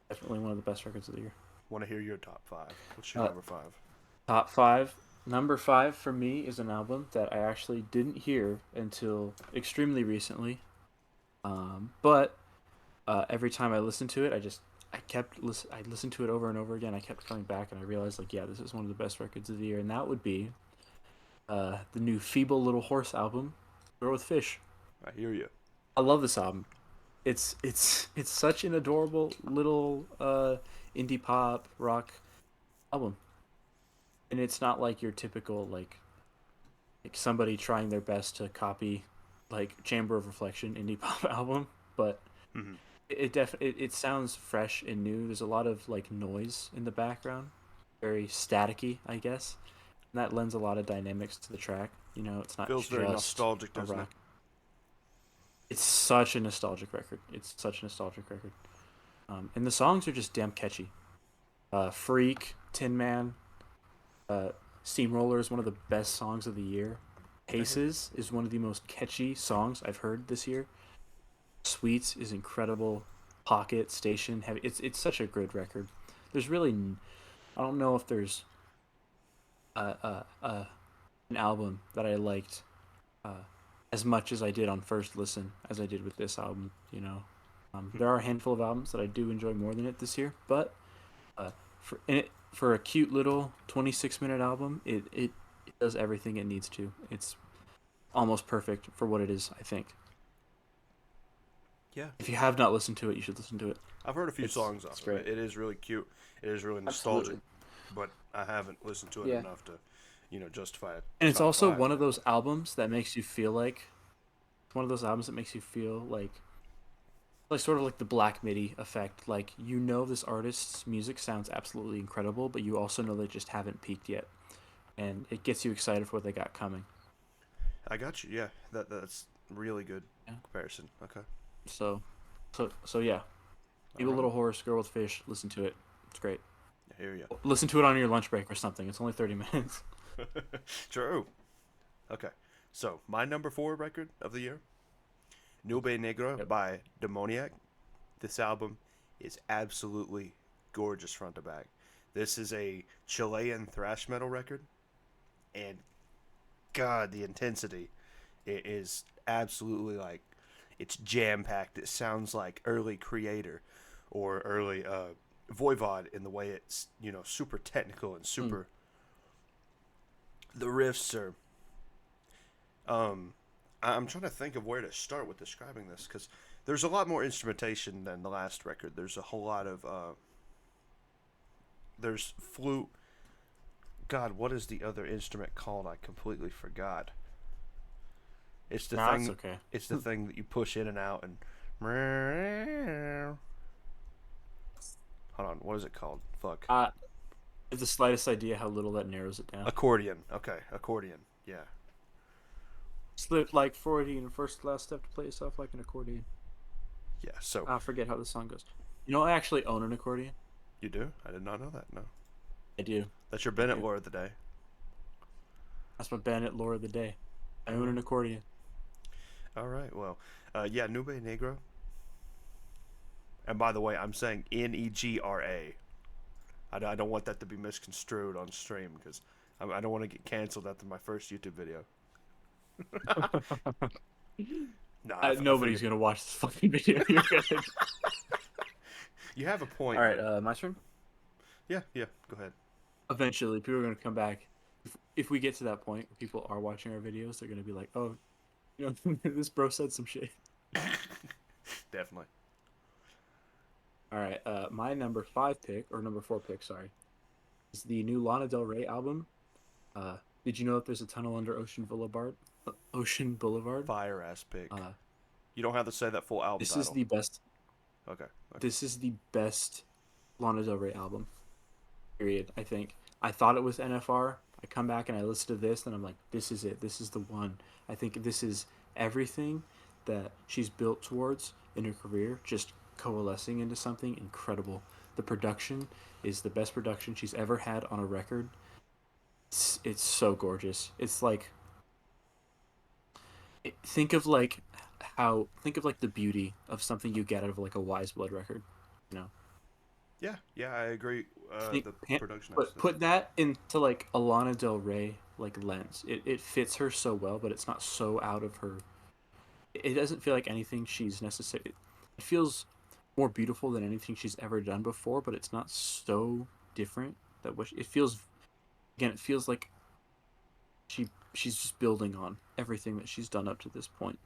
Definitely one of the best records of the year. Want to hear your top five? What's your Uh, number five? Top five. Number five for me is an album that I actually didn't hear until extremely recently. But every time I listened to it, I listened to it over and over again. I kept coming back, and I realized like, yeah, this is one of the best records of the year, and that would be the new Feeble Little Horse album, Girl with Fish. I hear you. I love this album. It's such an adorable little indie pop rock album, and it's not like your typical like somebody trying their best to copy like Chamber of Reflection indie pop album, but Hmm. it sounds fresh and new. There's a lot of like noise in the background, very staticky, I guess, and that lends a lot of dynamics to the track. You know, it's not Feels very just nostalgic, a doesn't it? rock. It's such a nostalgic record. It's such a nostalgic record. And the songs are just damn catchy. Freak, Tin Man, uh, Steamroller is one of the best songs of the year. I hear you. Paces is one of the most catchy songs I've heard this year. Sweets is incredible. Pocket Station Heavy. It's such a good record. There's really I don't know if there's an album that I liked uh, as much as I did on first listen as I did with this album. You know, Hmm. there are a handful of albums that I do enjoy more than it this year, but for a cute little 26-minute album, it does everything it needs to. It's almost perfect for what it is. I think. Yeah. If you have not listened to it, you should listen to it. I've heard a few songs It's off of great. it. It is really cute. It is really nostalgic, Absolutely. but I haven't listened to it Yeah. enough to, justify a And it's top also five one of yet. those albums that makes you feel like it's one of those albums that makes you feel like sort of like the Black MIDI effect. Like you know this artist's music sounds absolutely incredible, but you also know they just haven't peaked yet, and it gets you excited for what they got coming. I got you. Yeah, that's really good Yeah. comparison. Okay. So, so yeah. All Evil right. Little Horse, Girl with Fish. Listen to it. It's great. I hear you. Listen to it on your lunch break or something. It's only 30 minutes. True. Okay. So my number four record of the year, Nube Negra Yep. by Demoniac. This album is absolutely gorgeous front to back. This is a Chilean thrash metal record, and God, the intensity it is absolutely like it's jam packed. It sounds like early Creator or early Voivod in the way it's super technical and Mm. super. The riffs are. I'm trying to think of where to start with describing this because there's a lot more instrumentation than the last record. There's a whole lot of there's flute. God, what is the other instrument called? I completely forgot. It's the Nah, it's thing. okay. It's the thing that you push in and out and. Hold on, what is it called? Fuck. I have the slightest idea how little that narrows it down. Accordion. Okay, accordion. Yeah. Slip like 40 and first last step to play yourself like an accordion. Yeah. So I forget how the song goes. You know, I actually own an accordion. you do? I did not know that. No. I do. That's your I Bennett do. lore of the day. That's my bandit lore of the day. I All own an right. accordion. All right. Well, yeah, Nube Negro. And by the way, I'm saying Negra. I don't want that to be misconstrued on stream because I don't want to get canceled after my first YouTube video. No, I Nobody's figured gonna watch this fucking video. You're good. you have a All point, right, but my turn. yeah, yeah. Go ahead. Eventually, people are gonna come back. If we get to that point, where people are watching our videos. They're gonna be like, "Oh, you know, this bro said some shit." Definitely. All right, my number five pick or number four pick, sorry, is the new Lana Del Rey album. Did you know that there's a tunnel under Ocean Boulevard? Ocean Boulevard. Fire ass pick. Uh, You don't have to say that full album this is title. the best. Okay. Okay. This is the best Lana Del Rey album. Period. I think. I thought it was NFR. I come back and I listen to this, and I'm like, this is it. This is the one. I think this is everything that she's built towards in her career, just coalescing into something incredible. The production is the best production she's ever had on a record. It's so gorgeous. It's like think of like how think of like the beauty of something you get out of like a Wise Blood record, you know. Yeah, yeah, I agree. Think The production put aspect. put that into like a Lana Del Rey like lens. It fits her so well, but it's not so out of her. It doesn't feel like anything she's necessary. It feels more beautiful than anything she's ever done before, but it's not so different that what it feels again. It feels like she's just building on everything that she's done up to this point.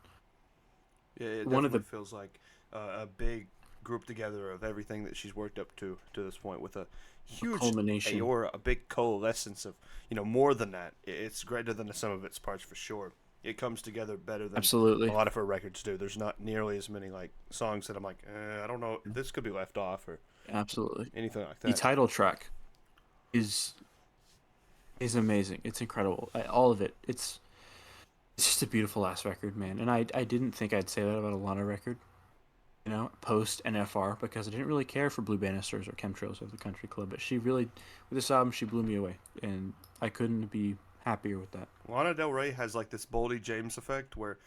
Yeah, it One of definitely the feels like a big group together of everything that she's worked up to this point with a a huge culmination. aura, a big coalescence of more than that. It's greater than the sum of its parts for sure. It comes together better than a Absolutely, lot of her records do. There's not nearly as many like songs that I'm like, I don't know, this could be left off or absolutely. anything like The that. title track is is amazing. It's incredible. All of it. It's just a beautiful ass record, man. And I didn't think I'd say that about a Lana record, you know, post NFR because I didn't really care for Blue Bannisters or Chemtrails or the Country Club, but she really with this album she blew me away, and I couldn't be happier with that. Lana Del Rey has like this Boldy James effect where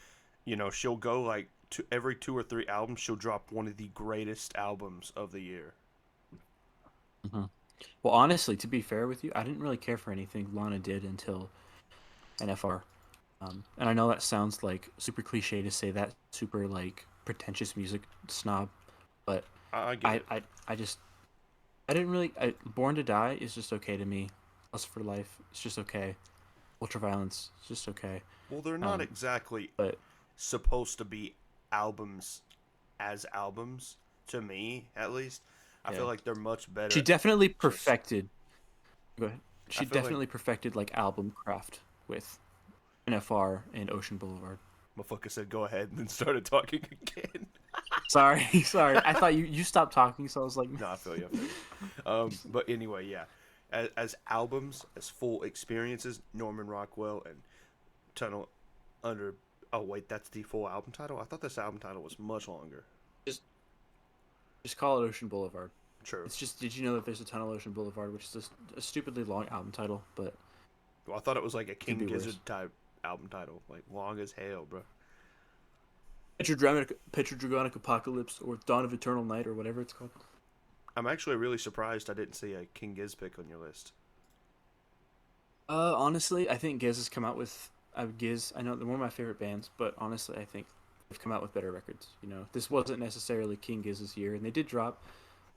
she'll go like to every 2 or 3 albums she'll drop one of the greatest albums of the year. Hmm. Well, honestly, to be fair with you, I didn't really care for anything Lana did until NFR. And I know that sounds like super cliche to say that, super like pretentious music snob, but I get I it. I, I just I didn't really. Born to Die is just okay to me. Lust for Life, it's just okay. Ultraviolence, it's just okay. Well, they're not Um, exactly but supposed to be albums as albums to me, at least. I yeah, feel like they're much better she at definitely just. perfected. Go ahead. I She feel like definitely perfected like album craft with NFR and Ocean Boulevard. motherfucker said go ahead and then started talking again. Sorry, sorry. I thought you stopped talking, so I was like, No, I feel you. I feel you. But anyway, yeah. As albums, as full experiences, Norman Rockwell and Tunnel Under. Oh wait, that's the full album title. I thought this album title was much longer. just just call it Ocean Boulevard. True. It's just. Did you know that there's a Tunnel Ocean Boulevard, which is a stupidly long album title, but Well, I thought it was like a could King be worse. Gizzard type album title, like long as hell, bro. Petrodragonic Apocalypse or Dawn of Eternal Night or whatever it's called. I'm actually really surprised I didn't see a King Giz pick on your list. Honestly, I think Giz has come out with. Giz, I know they're one of my favorite bands, but honestly, I think they've come out with better records. You know, this wasn't necessarily King Giz's year, and they did drop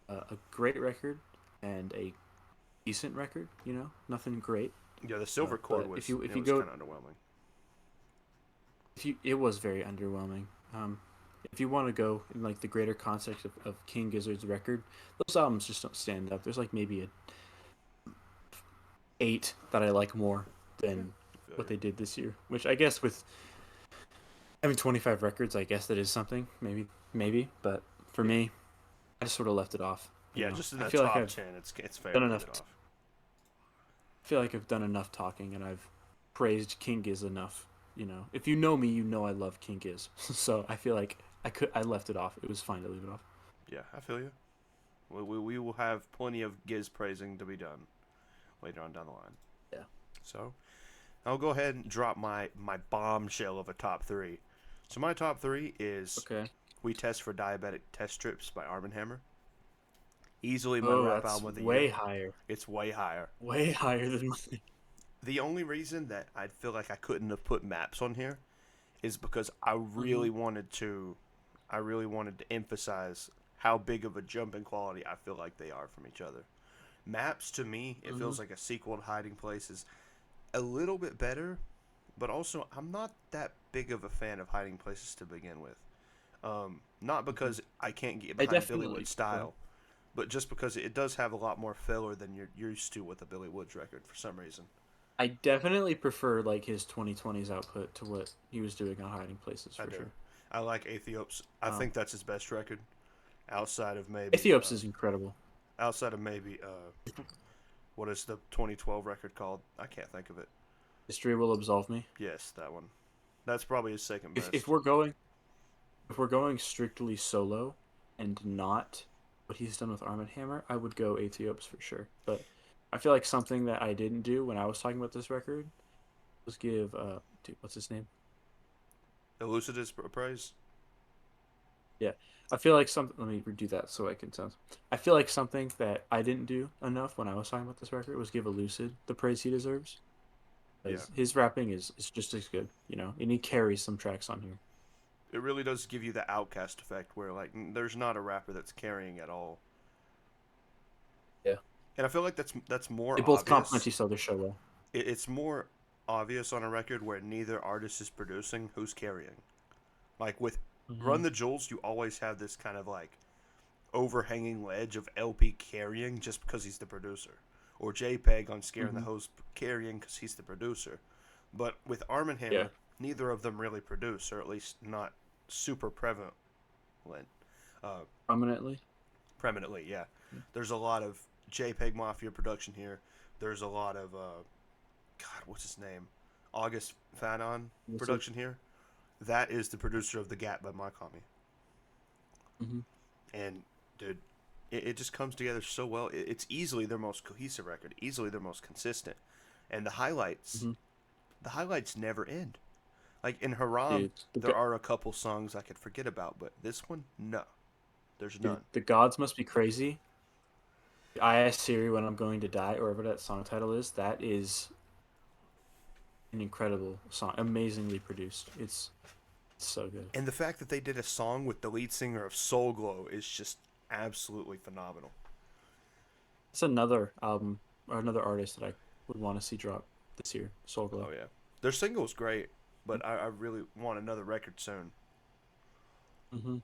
a great record and a decent record. You know, nothing great. Yeah, the Silver Chord But was if it you was go kind of underwhelming. if you it was very underwhelming. If you want to go in like the greater context of King Gizzard's record, those albums just don't stand up. There's like maybe a 8 that I like more Yeah, than I feel what you. they did this year. Which I guess with having 25 records, I guess that is something. Maybe. But for Yeah, me, I just sort of left it off. You yeah, know, just in I the feel like top I've 10, it's fair done to leave enough. it off. I feel like I've done enough talking, and I've praised King Giz enough. You know, if you know me, you know I love King Giz. So I feel like I left it off. It was fine to leave it off. Yeah, I feel you. We will have plenty of Giz praising to be done later on down the line. Yeah. So I'll go ahead and drop my bombshell of a top three. So my top three is Okay. We Test for Diabetic Test Strips by Arm& Hammer. Easily my Oh, rap that's album of the way year. higher. It's way higher. Way higher than mine. The only reason that I feel like I couldn't have put Maps on here is because Mm-hmm. I really wanted to emphasize how big of a jump in quality I feel like they are from each other. Maps to me, it Mm-hmm. feels like a sequel to Hiding Places, a little bit better, but also I'm not that big of a fan of Hiding Places to begin with. Not Mm-hmm. because I can't get I behind Billy definitely Wood's go ahead. style, but just because it does have a lot more filler than you're used to with a Billy Woods record for some reason. I definitely prefer like his 2020s output to what he was doing on Hiding Places I for do. sure. I like Aethiops. I Um, think that's his best record outside of maybe Ethiops is incredible. outside of maybe what is the 2012 record called? I can't think of it. History will absolve me. Yes, that one. That's probably his second If best. we're going strictly solo and not what he's done with Arm and Hammer, I would go Ethiops for sure. But I feel like something that I didn't do when I was talking about this record was give dude, what's his name? Elucidus praise. Yeah. I feel like something. Let me redo that so I can sound. I feel like something that I didn't do enough when I was talking about this record was give Elucid the praise he deserves. Yeah, Because his rapping is just as good, and he carries some tracks on here. it really does give you the outcast effect where like there's not a rapper that's carrying at all. Yeah. And I feel like that's more They both complement obvious. each other so well. It's more obvious on a record where neither artist is producing who's carrying. Like with Hmm. Run the Jewels, you always have this kind of like overhanging ledge of LP carrying just because he's the producer, or JPEG on Scaring the Hmm. Host carrying because he's the producer. But with Arm& and Yeah. Hammer, neither of them really produce, or at least not super prevalent. Uh, Prominently. Preeminently, yeah. There's a lot of JPEG Mafia production here. There's a lot of God, what's his name? August Fanon What's it? production here. That is the producer of The Gap by Mike Homie. Hmm. And dude, it just comes together so well. It's easily their most cohesive record, easily their most consistent, and Hmm. the highlights never end. Like in Haram, Dude, the there go- are a couple songs I could forget about, but this one, no, there's dude, none. the gods must be crazy. I asked Siri when I'm going to die, or whatever that song title is. That is an incredible song, amazingly produced. It's so good. And the fact that they did a song with the lead singer of Soul Glow is just absolutely phenomenal. It's another album or another artist that I would want to see drop this year. Soul Oh Glow. yeah, their single's great, but I really want another record soon. Mm-hmm.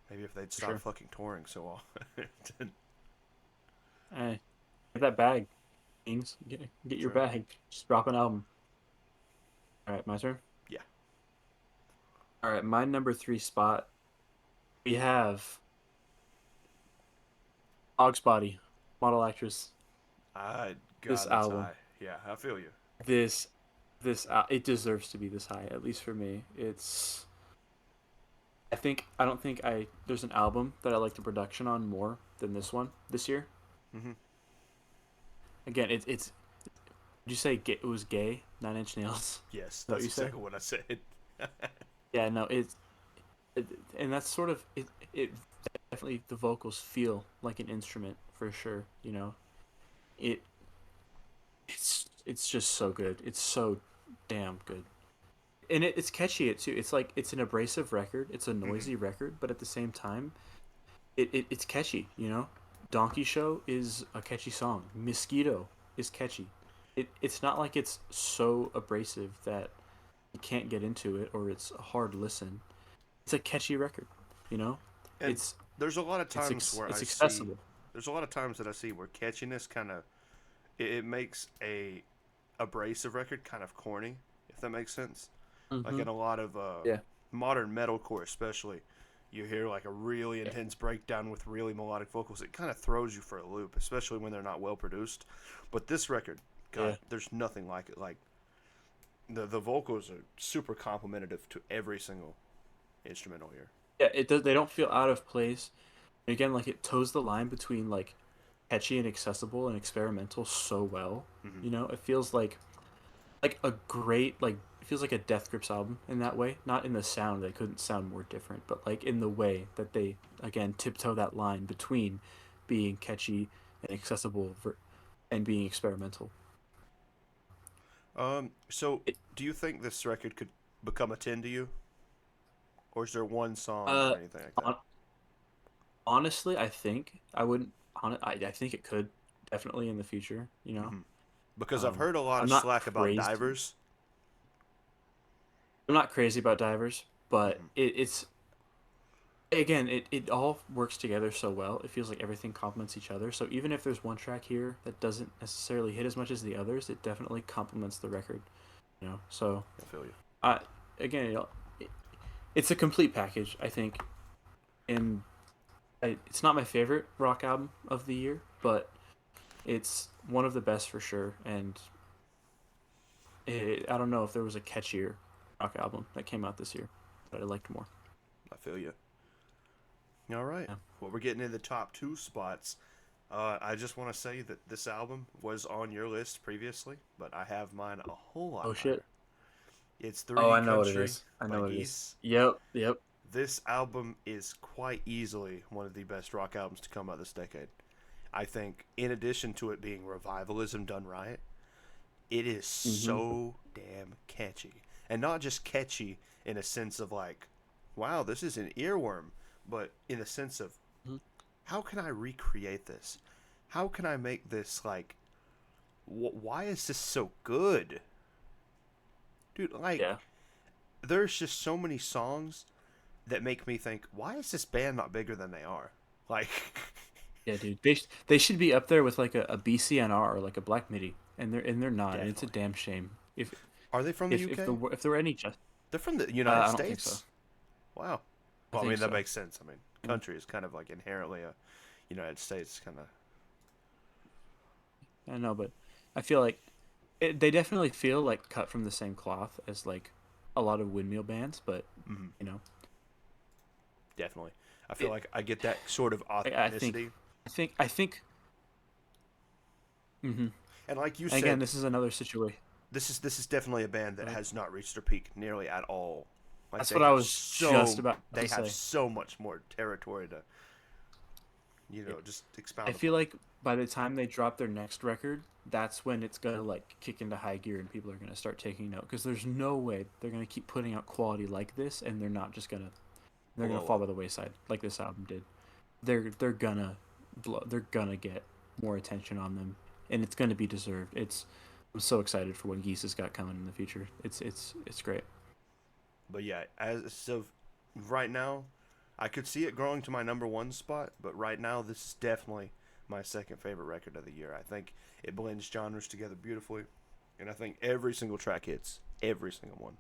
Maybe if they'd For stop sure. fucking touring so often. Hey, get that bag, Kings. Get your True. bag. Just drop an album. All right, my turn. Yeah. All right, my number three spot. We have Og's Body, model actress. This God, that's album. high. Yeah, I feel you. This it deserves to be this high, at least for me. I don't think I there's an album that I like the production on more than this one this year. Hmm. Again, it's did you say it was gay? 9 Inch Nails. Is Yes, that what that's you said? exactly what I said. Yeah, no, it, and that's sort of it definitely the vocals feel like an instrument for sure, It it's just so good. It's so damn good. And it's catchy it too. It's like it's an abrasive record. It's a Hmm. noisy record, but at the same time, it's catchy. Donkey Show is a catchy song. Mosquito is catchy. It's not like it's so abrasive that you can't get into it or it's a hard listen. It's a catchy record, you know? And It's there's a lot of times where it's I see, accessible. there's a lot of times that I see where catchiness kind of it makes a abrasive record kind of corny, if that makes sense. Like Mhm. in a lot of Yeah. modern metalcore, especially, you hear like a really Yeah. intense breakdown with really melodic vocals. It kind of throws you for a loop, especially when they're not well produced. But this record, God, Yeah. there's nothing like it. Like the vocals are super complementative to every single instrumental here. Yeah, it does they don't feel out of place. Again, like it toes the line between like catchy and accessible and experimental so well. Hmm. It feels like a great like it feels like a Death Grips album in that way. Not in the sound, they couldn't sound more different, but like in the way that they again tiptoe that line between being catchy and accessible and being experimental. So It, do you think this record could become a 10 to you, or is there one song uh, or anything like that? hon- honestly, I think I wouldn't. I think it could definitely in the future. Hmm. Because I've Um, heard a lot I'm of not slack about crazy. Divers. I'm not crazy about divers, but Hmm. it's again it all works together so well. It feels like everything complements each other. So even if there's one track here that doesn't necessarily hit as much as the others, it definitely complements the record. So I feel you. I again it's a complete package. I think, and it's not my favorite rock album of the year, but it's one of the best for sure. And I don't know if there was a catchier rock album that came out this year that I liked more. I feel you. All right. Yeah. Well, we're getting in the top two spots. I just want to say that this album was on your list previously, but I have mine a whole lot Oh shit. higher. It's Oh, 3D I know what it Country is. I by know what it is. Geese. Yep, yep. This album is quite easily one of the best rock albums to come out this decade. I think, in addition to it being revivalism done right, it is Mm-hmm. so damn catchy. And not just catchy in a sense of like, wow, this is an earworm, but in a sense of, how can I recreate this? How can I make this like, why is this so good? Dude, like, Yeah. there's just so many songs that make me think, why is this band not bigger than they are? Like, Yeah, dude. They should be up there with like a BCNR or like a Black MIDI, and they're not, and it's a definitely. damn shame. Are they from the UK? If there were any just They're from the United I don't think so. States? Wow. I Well, I think mean, that so. makes sense. I mean, Mm. country is kind of like inherently a United States kind of. I know, but I feel like they definitely feel like cut from the same cloth as like a lot of windmill bands, but Mm-hmm. you know, Definitely. I feel it. like I get that sort of I think, authenticity. I think. Mm-hmm. And like you Again, said, this is another situation. this is definitely a band that has not reached their peak nearly at all. Like That's what I was just about they to have say. so much more territory to just I expound feel upon. like by the time they drop their next record, that's when it's gonna like kick into high gear and people are gonna start taking note because there's no way they're gonna keep putting out quality like this and they're gonna Blow fall up. by the wayside like this album did. They're gonna they're gonna get more attention on them and it's gonna be deserved. It's I'm so excited for what Geese has got coming in the future. It's great. But yeah, as of right now, I could see it growing to my number one spot. But right now, this is definitely my second favorite record of the year. I think it blends genres together beautifully, and I think every single track hits. Every single one.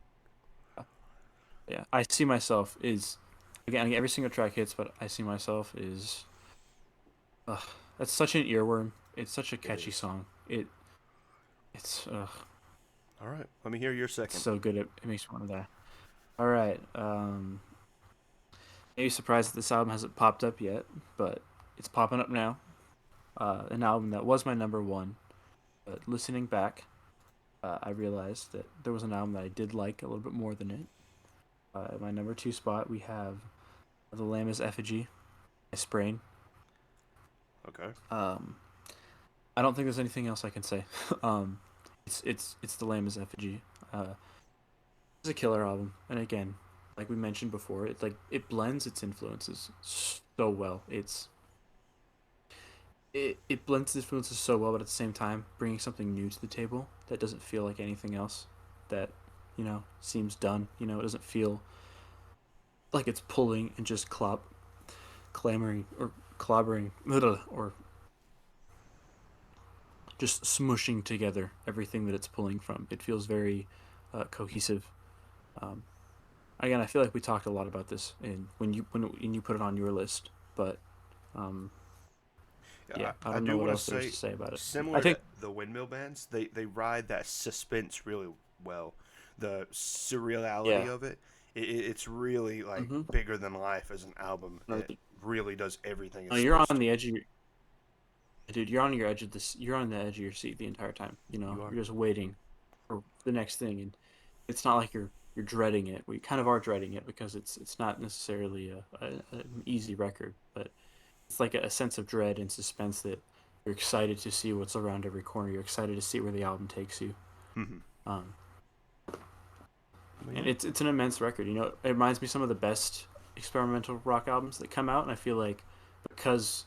Yeah, I see myself is again every single track hits, but I see myself is ugh, that's such an earworm. It's such a It catchy is. song. It's All right, let me hear your it's second. so good. It makes me want to die. All right. Maybe surprised that this album hasn't popped up yet, but it's popping up now. An album that was my number one, but listening back, I realized that there was an album that I did like a little bit more than it. At my number two spot, we have The Lamb is Effigy by Sprain. Okay. Um, I don't think there's anything else I can say. um, it's The Lamb is Effigy. Uh, it's a killer album, and again, like we mentioned before, it's like it blends its influences so well. It blends its influences so well, but at the same time, bringing something new to the table that doesn't feel like anything else that seems done. It doesn't feel like it's pulling and just clamoring or clobbering or just smushing together everything that it's pulling from. It feels very cohesive. Um, Again, I feel like we talked a lot about this in when you put it on your list, but um, Yeah, yeah, I I don't know do what want to else there is say, to say about it. I similar to think the windmill bands, they ride that suspense really well. The surreality yeah. of it, it's really like Mm-hmm. bigger than life as an album. No, It really does everything no, it's you're supposed on to. the edge of your dude. You're on your edge of this. You're on the edge of your seat the entire time. You are. You're just waiting for the next thing, and it's not like you're dreading it. We kind of are dreading it because it's not necessarily an easy record, but it's like a sense of dread and suspense that you're excited to see what's around every corner. You're excited to see where the album takes you. Mm-hmm. Um, Well, and yeah. it's an immense record. It reminds me of some of the best experimental rock albums that come out, and I feel like because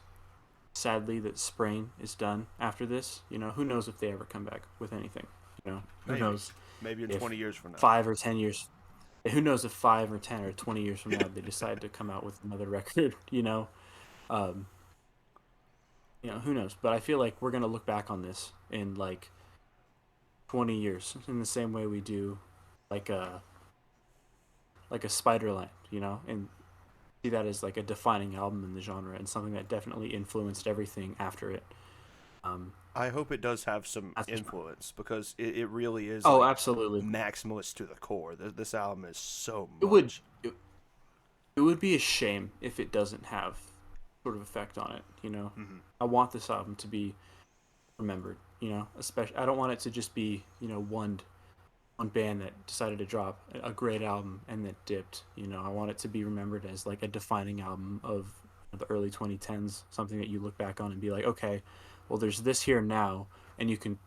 sadly that Sprain is done after this, who knows if they ever come back with anything. Who Maybe. knows Maybe in if 20 years from now. 5 or 10 years. Who knows if 5 or 10 or 20 years from now they decide to come out with another record? Um, who knows? But I feel like we're gonna look back on this in like 20 years in the same way we do like a Spiderland, and see that as like a defining album in the genre and something that definitely influenced everything after it. Um, I hope it does have some that's for sure. influence because it really is Oh, like absolutely. maximalist to the core. This album is so It would much. it, it would be a shame if it doesn't have sort of effect on it. Mm-hmm. I want this album to be remembered. Especially I don't want it to just be one band that decided to drop a great album and then dipped. I want it to be remembered as like a defining album of the early 2010s, something that you look back on and be like, okay, well, there's this here now, and you can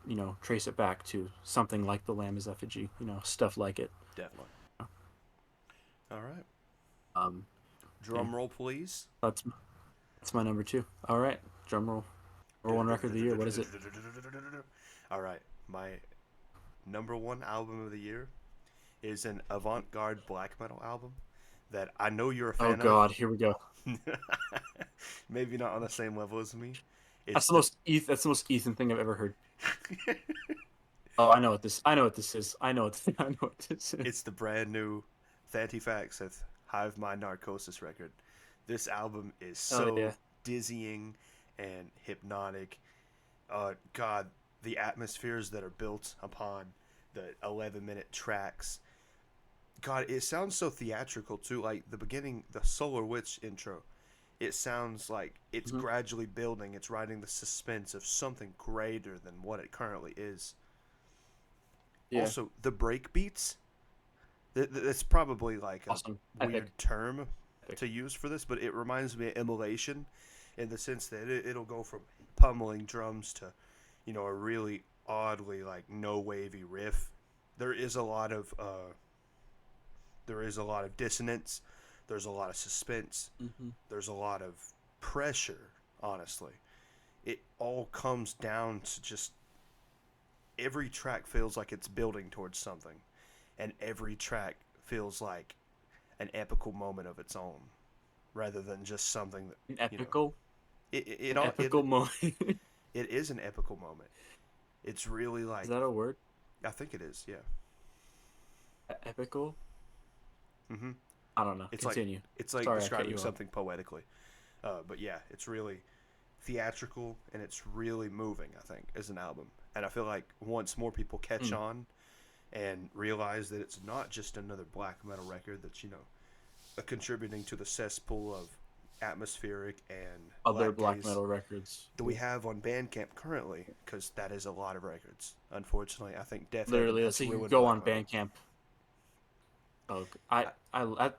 trace it back to something like the Lamb is Effigy, stuff like it. Definitely. All right. Um, yeah, Drum roll, please. that's my number two. All right, drum roll. Number one record of the year. What is it? All right. My number one album of the year is an avant-garde black metal album that I know you're a Oh fan of. God, here we go. Maybe not on the same level as me. That's It's the the most That's the most Ethan thing I've ever heard. Oh, I know what this. I know what this is. I know what. I know what this is. it's the brand new Thantifaxeth Hive Mind Narcosis record. This album is Oh so yeah. dizzying and hypnotic. God, the atmospheres that are built upon the 11-minute tracks. God, it sounds so theatrical too. Like the beginning, the Solar Witch intro, it sounds like it's Hmm. gradually building. It's riding the suspense of something greater than what it currently is. Yeah. Also, the break beats. That's probably like a Awesome. Epic. weird term Epic. to use for this, but it reminds me of immolation in the sense that it'll go from pummeling drums to, a really oddly like no wavy riff. There is a lot of dissonance. There's a lot of suspense. Hmm. There's a lot of pressure. Honestly, it all comes down to just every track feels like it's building towards something, and every track feels like an epical moment of its own, rather than just something that An you know. epical. It it An it, all- it, epical moment. Is it is an epical moment. It's really like that a word? I think it is. Yeah. Epical. Mm-hmm. I don't know. It's like Continue. it's like Sorry, I cut describing you off. something poetically. But yeah, it's really theatrical and it's really moving. I think as an album, and I feel like once more people catch Mm. on and realize that it's not just another black metal record that's contributing to the cesspool of atmospheric and Other black gaze metal records. that we have on Bandcamp currently, because that is a lot of records. Unfortunately, I think Death Heaven Literally, let's has see. You ruined go black on metal. Bandcamp. Oh, I,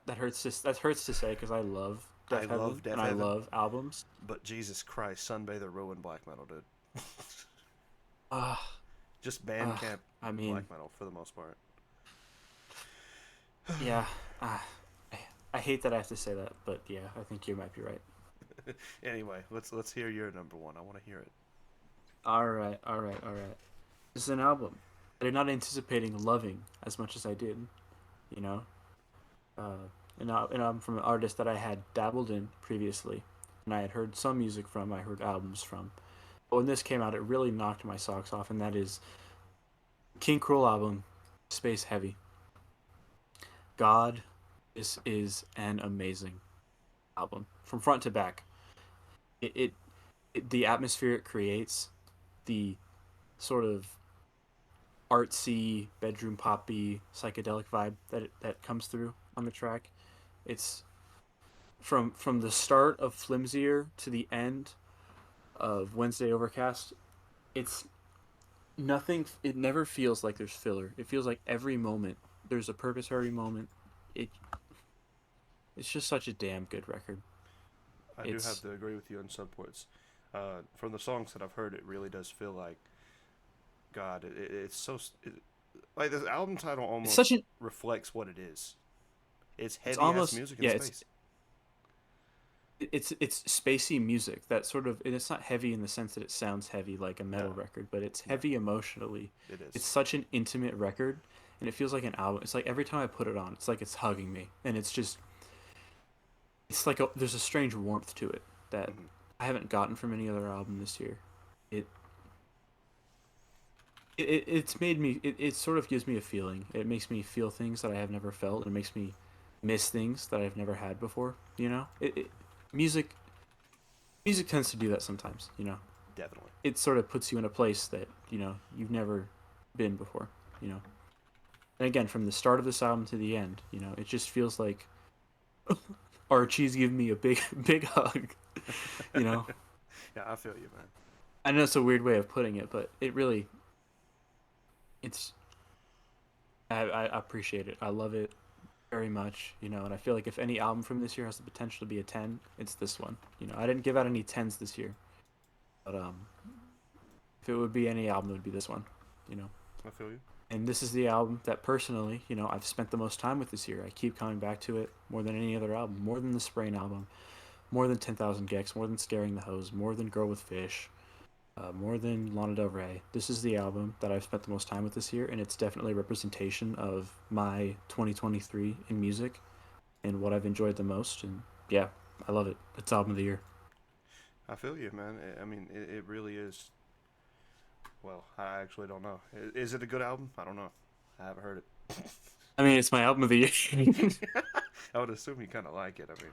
that hurts. That hurts to say because I love I Death love Heaven Death and I Heaven, love albums. but Jesus Christ, Sunbather ruined black metal, dude. Uh, Just uh, Bandcamp I mean, black metal for the most part. yeah. Uh, I hate that I have to say that, but yeah, I think you might be right. Anyway, let's hear your number one. I want to hear it. All right, all right, all right. This is an album I did not anticipating loving as much as I did. You know, an album from an artist that I had dabbled in previously, and I had heard some music from. I heard albums from. But when this came out, it really knocked my socks off, and that is King Cruel album, Space Heavy. God, this is an amazing album from front to back. It, the atmosphere it creates, the sort of artsy, bedroom poppy, psychedelic vibe that comes through on the track. It's from the start of Flimsier to the end of Wednesday Overcast. It's nothing. It never feels like there's filler. It feels like every moment there's a purpose for every moment. It it's just such a damn good record. I do have It's to agree with you on some points. From the songs that I've heard, it really does feel like God. It's so like the album title it's almost such an reflects what it is. It's it's heavy ass almost music in yeah space. it's spacey music that sort of, and it's not heavy in the sense that it sounds heavy like a metal No, record, but it's no, heavy emotionally. it It's is. such an intimate record, and it feels like an album. It's like every time I put it on, it's like it's hugging me, and it's like there's a strange warmth to it that Hmm. I haven't gotten from any other album this year. It it's made me. It sort of gives me a feeling. It makes me feel things that I have never felt. It makes me miss things that I've never had before. Music music tends to do that sometimes. Definitely. It sort of puts you in a place that you've never been before. You know, and again, from the start of this album to the end, it just feels like Archie's giving me a big big hug. You know, Yeah, I feel you, man. I know it's a weird way of putting it, but it really, it's I appreciate it. I love it very much, you know, and I feel like if any album from this year has the potential to be a 10, it's this one. You know, I didn't give out any 10s this year, but if it would be any album, it would be this one, you know. I feel you. And this is the album that personally, you know, I've spent the most time with this year. I keep coming back to it more than any other album, more than the Sprain album, more than 10,000 Gex, more than Scaring the Hose, more than Girl with Fish, more than Lana Del Rey. This is the album that I've spent the most time with this year, and it's definitely a representation of my 2023 in music and what I've enjoyed the most. And yeah, I love it. It's album of the year. I feel you, man. I mean, it really is. Well, I actually don't know. Is it a good album? I don't know. I haven't heard it. I mean, it's my album of the year. I would assume you kind of like it. I mean,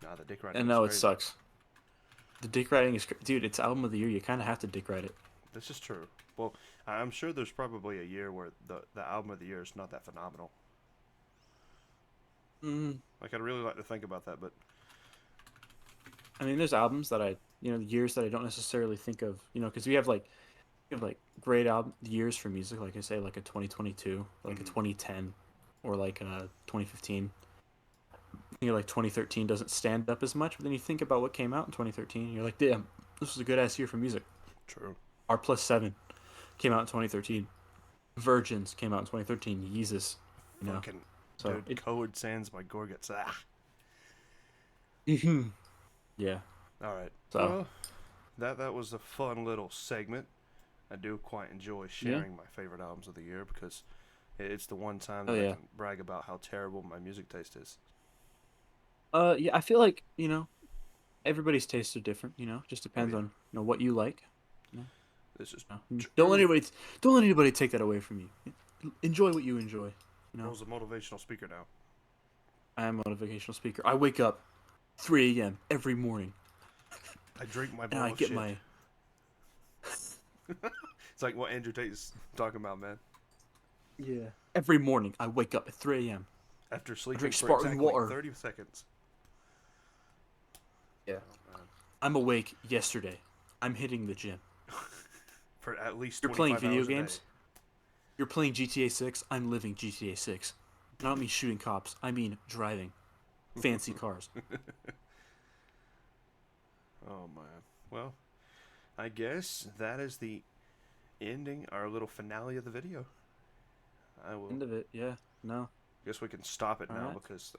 nah, the dick riding And was no, it crazy. sucks. The dick writing is, dude. It's album of the year. You kind of have to dick write it. This is true. Well, I'm sure there's probably a year where the album of the year is not that phenomenal. Mm, Like, I'd really like to think about that, but I mean, there's albums that years that I don't necessarily think of, you know, because we have like great album years for music, like I say, like a 2022, like a mhm, 2010, or like a 2015. You know, like 2013 doesn't stand up as much, but then you think about what came out in 2013, and you're like, damn, this was a good ass year for music. true. R plus seven came out in 2013. Virgins came out in 2013. Yeezus, you know. Fucking So dude, it, Code Sans by Gorguts. Ah. yeah. All right. So Well, that was a fun little segment. I do quite enjoy yeah. sharing my favorite albums of the year because it's the one time Oh that I yeah. can brag about how terrible my music taste is. Yeah. I feel like everybody's tastes are different. You know, just Oh depends yeah, on what you like. You know? this is Don't let true. anybody take that away from you. Enjoy what you enjoy. You know, Rose a motivational speaker now. I am a motivational speaker. I wake up 3 a.m. every morning, I drink my and bowl I of get shit. my It's like what Andrew Tate is talking about, man. yeah. Every morning I wake up at 3 a.m. After I sleeping drink for sparkling exactly water. 30 seconds. Yeah. Oh man. I'm awake yesterday. I'm hitting the gym. For at least You're playing 25 video hours a day. games. You're playing GTA 6. I'm living GTA 6. I don't mean shooting cops. I mean driving fancy cars. Oh man. Well, I guess that is the ending, our little finale of the video. I will End of it. Yeah. No. guess we can stop it All now right. because